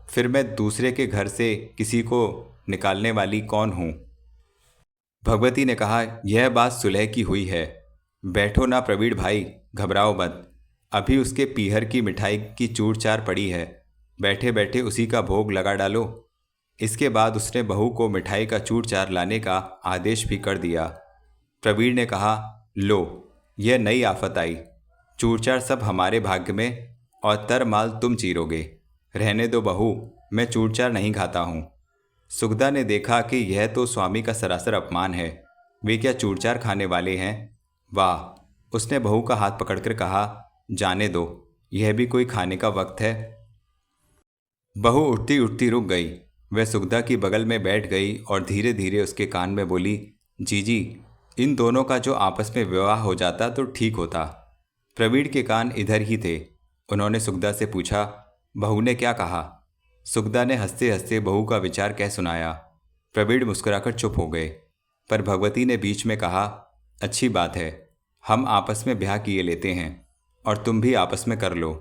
फिर मैं दूसरे के घर से किसी को निकालने वाली कौन हूँ? भगवती ने कहा, यह बात सुलह की हुई है। बैठो ना प्रवीण भाई, घबराओ मत। अभी उसके पीहर की मिठाई की चूर चार पड़ी है, बैठे बैठे उसी का भोग लगा डालो। इसके बाद उसने बहू को मिठाई का चूर चार लाने का आदेश भी कर दिया। प्रवीण ने कहा, लो, यह नई आफत आई। चूर चार सब हमारे भाग्य में और तरमाल तुम चीरोगे। रहने दो बहू, मैं चूर चार नहीं खाता हूँ। सुखदा ने देखा कि यह तो स्वामी का सरासर अपमान है। वे क्या चूर चार खाने वाले हैं? वाह! उसने बहू का हाथ पकड़कर कहा, जाने दो, यह भी कोई खाने का वक्त है? बहू उठती उठती रुक गई। वह सुखदा की बगल में बैठ गई और धीरे धीरे उसके कान में बोली, जीजी, इन दोनों का जो आपस में विवाह हो जाता तो ठीक होता। प्रवीण के कान इधर ही थे। उन्होंने सुखदा से पूछा, बहू ने क्या कहा? सुखदा ने हंसते हंसते बहू का विचार कह सुनाया। प्रवीण मुस्कुराकर चुप हो गए, पर भगवती ने बीच में कहा, अच्छी बात है, हम आपस में ब्याह किए लेते हैं और तुम भी आपस में कर लो।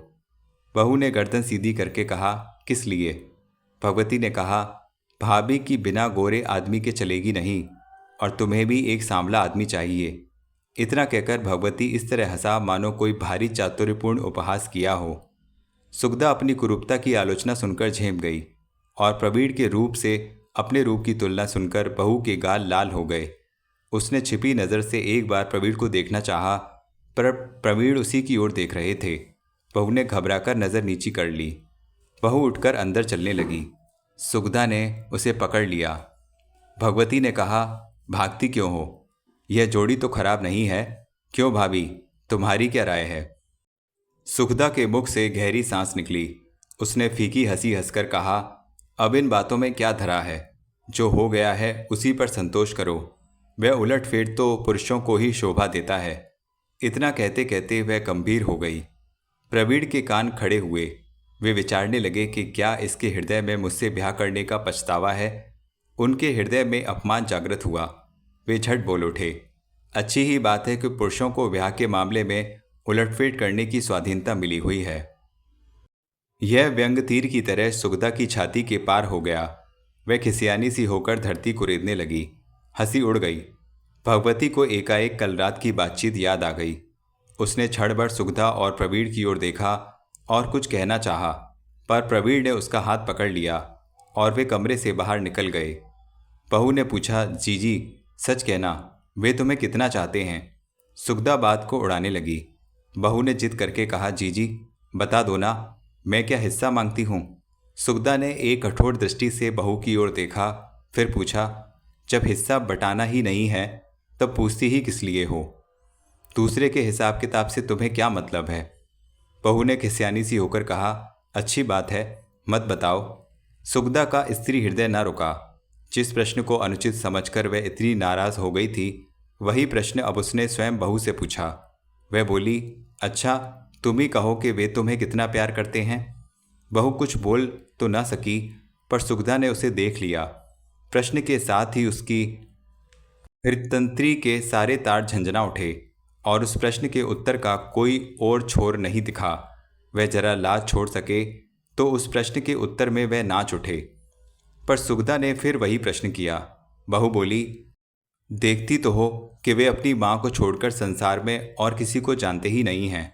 बहू ने गर्दन सीधी करके कहा, किस लिए? भगवती ने कहा, भाभी की बिना गोरे आदमी के चलेगी नहीं और तुम्हें भी एक सांवला आदमी चाहिए। इतना कहकर भगवती इस तरह हंसा मानो कोई भारी चातुर्यपूर्ण उपहास किया हो। सुखदा अपनी कुरूपता की आलोचना सुनकर झेंप गई और प्रवीण के रूप से अपने रूप की तुलना सुनकर बहू के गाल लाल हो गए। उसने छिपी नज़र से एक बार प्रवीण को देखना चाहा, पर प्रवीण उसी की ओर देख रहे थे। बहू ने घबराकर नज़र नीची कर ली। बहू उठकर अंदर चलने लगी। सुगधा ने उसे पकड़ लिया। भगवती ने कहा, भागती क्यों हो? यह जोड़ी तो खराब नहीं है। क्यों भाभी, तुम्हारी क्या राय है? सुगधा के मुख से गहरी सांस निकली। उसने फीकी हंसी हंसकर कहा, अब इन बातों में क्या धरा है? जो हो गया है उसी पर संतोष करो। वह उलटफेर तो पुरुषों को ही शोभा देता है। इतना कहते कहते वह गंभीर हो गई। प्रवीण के कान खड़े हुए। वे विचारने लगे कि क्या इसके हृदय में मुझसे ब्याह करने का पछतावा है। उनके हृदय में अपमान जागृत हुआ। वे झट बोल उठे, अच्छी ही बात है कि पुरुषों को ब्याह के मामले में उलटफेर करने की स्वाधीनता मिली हुई है। यह व्यंग तीर की तरह सुगधा की छाती के पार हो गया। वह खिसियानी सी होकर धरती कुरेदने लगी। हंसी उड़ गई। भगवती को एकाएक कल रात की बातचीत याद आ गई। उसने क्षण भर सुगधा और प्रवीण की ओर देखा और कुछ कहना चाहा, पर प्रवीण ने उसका हाथ पकड़ लिया और वे कमरे से बाहर निकल गए। बहू ने पूछा, जीजी सच कहना, वे तुम्हें कितना चाहते हैं? सुगधा बात को उड़ाने लगी। बहू ने जिद करके कहा, जीजी बता दो ना, मैं क्या हिस्सा मांगती हूँ? सुगधा ने एक कठोर दृष्टि से बहू की ओर देखा, फिर पूछा, जब हिस्सा बटाना ही नहीं है तब पूछती ही किस लिए हो? दूसरे के हिसाब किताब से तुम्हें क्या मतलब है? बहू ने खिसियानी सी होकर कहा, अच्छी बात है, मत बताओ। सुगधा का स्त्री हृदय न रुका। जिस प्रश्न को अनुचित समझकर वह इतनी नाराज हो गई थी, वही प्रश्न अब उसने स्वयं बहू से पूछा। वह बोली, अच्छा तुम ही कहो कि वे तुम्हें कितना प्यार करते हैं। बहू कुछ बोल तो न सकी, पर सुगधा ने उसे देख लिया। प्रश्न के साथ ही उसकी हृदयतंत्री के सारे तार झंझना उठे और उस प्रश्न के उत्तर का कोई और छोर नहीं दिखा। वह जरा लाज छोड़ सके तो उस प्रश्न के उत्तर में वह नाच उठे। पर सुगधा ने फिर वही प्रश्न किया। बहू बोली, देखती तो हो कि वे अपनी माँ को छोड़कर संसार में और किसी को जानते ही नहीं हैं।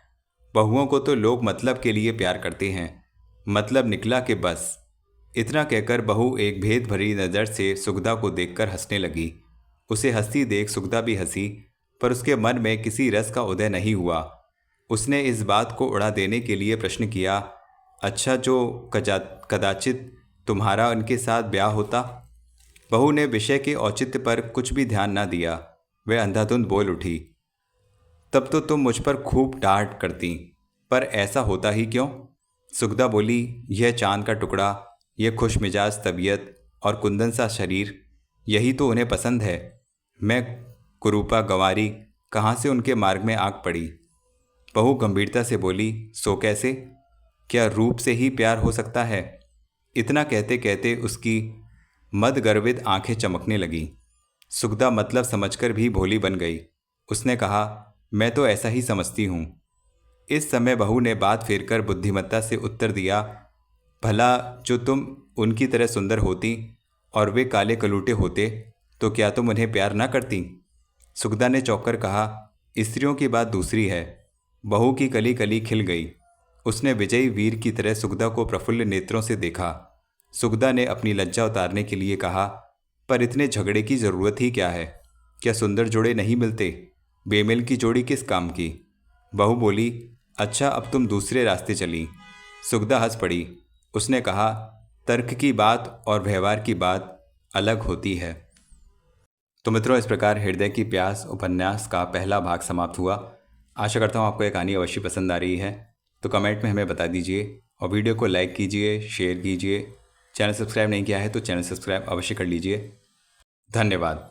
बहुओं को तो लोग मतलब के लिए प्यार करते हैं। मतलब निकला कि बस। इतना कहकर बहू एक भेद भरी नज़र से सुगधा को देखकर हंसने लगी। उसे हंसती देख सुगधा भी हंसी, पर उसके मन में किसी रस का उदय नहीं हुआ। उसने इस बात को उड़ा देने के लिए प्रश्न किया, अच्छा जो कदाचित तुम्हारा उनके साथ ब्याह होता? बहू ने विषय के औचित्य पर कुछ भी ध्यान न दिया। वह अंधाधुंध बोल उठी, तब तो तुम मुझ पर खूब डांट करती, पर ऐसा होता ही क्यों? सुगधा बोली, यह चांद का टुकड़ा, यह खुश मिजाज तबीयत और कुंदन सा शरीर, यही तो उन्हें पसंद है। मैं कुरूपा गंवारी कहाँ से उनके मार्ग में आग पड़ी? बहू गंभीरता से बोली, सो कैसे? क्या रूप से ही प्यार हो सकता है? इतना कहते कहते उसकी मदगर्वित आंखें चमकने लगीं। सुगधा मतलब समझकर भी भोली बन गई। उसने कहा, मैं तो ऐसा ही समझती हूँ। इस समय बहू ने बात फेरकर बुद्धिमत्ता से उत्तर दिया, भला जो तुम उनकी तरह सुंदर होती और वे काले कलूटे होते तो क्या तुम उन्हें प्यार ना करती? सुगधा ने चौंककर कहा, स्त्रियों की बात दूसरी है। बहू की कली कली खिल गई। उसने विजयी वीर की तरह सुगधा को प्रफुल्ल नेत्रों से देखा। सुगधा ने अपनी लज्जा उतारने के लिए कहा, पर इतने झगड़े की ज़रूरत ही क्या है? क्या सुंदर जोड़े नहीं मिलते? बेमेल की जोड़ी किस काम की? बहू बोली, अच्छा अब तुम दूसरे रास्ते चली। सुगधा हंस पड़ी। उसने कहा, तर्क की बात और व्यवहार की बात अलग होती है। तो मित्रों, इस प्रकार हृदय की प्यास उपन्यास का पहला भाग समाप्त हुआ। आशा करता हूँ आपको ये कहानी अवश्य पसंद आ रही है। तो कमेंट में हमें बता दीजिए और वीडियो को लाइक कीजिए, शेयर कीजिए। चैनल सब्सक्राइब नहीं किया है तो चैनल सब्सक्राइब अवश्य कर लीजिए। धन्यवाद।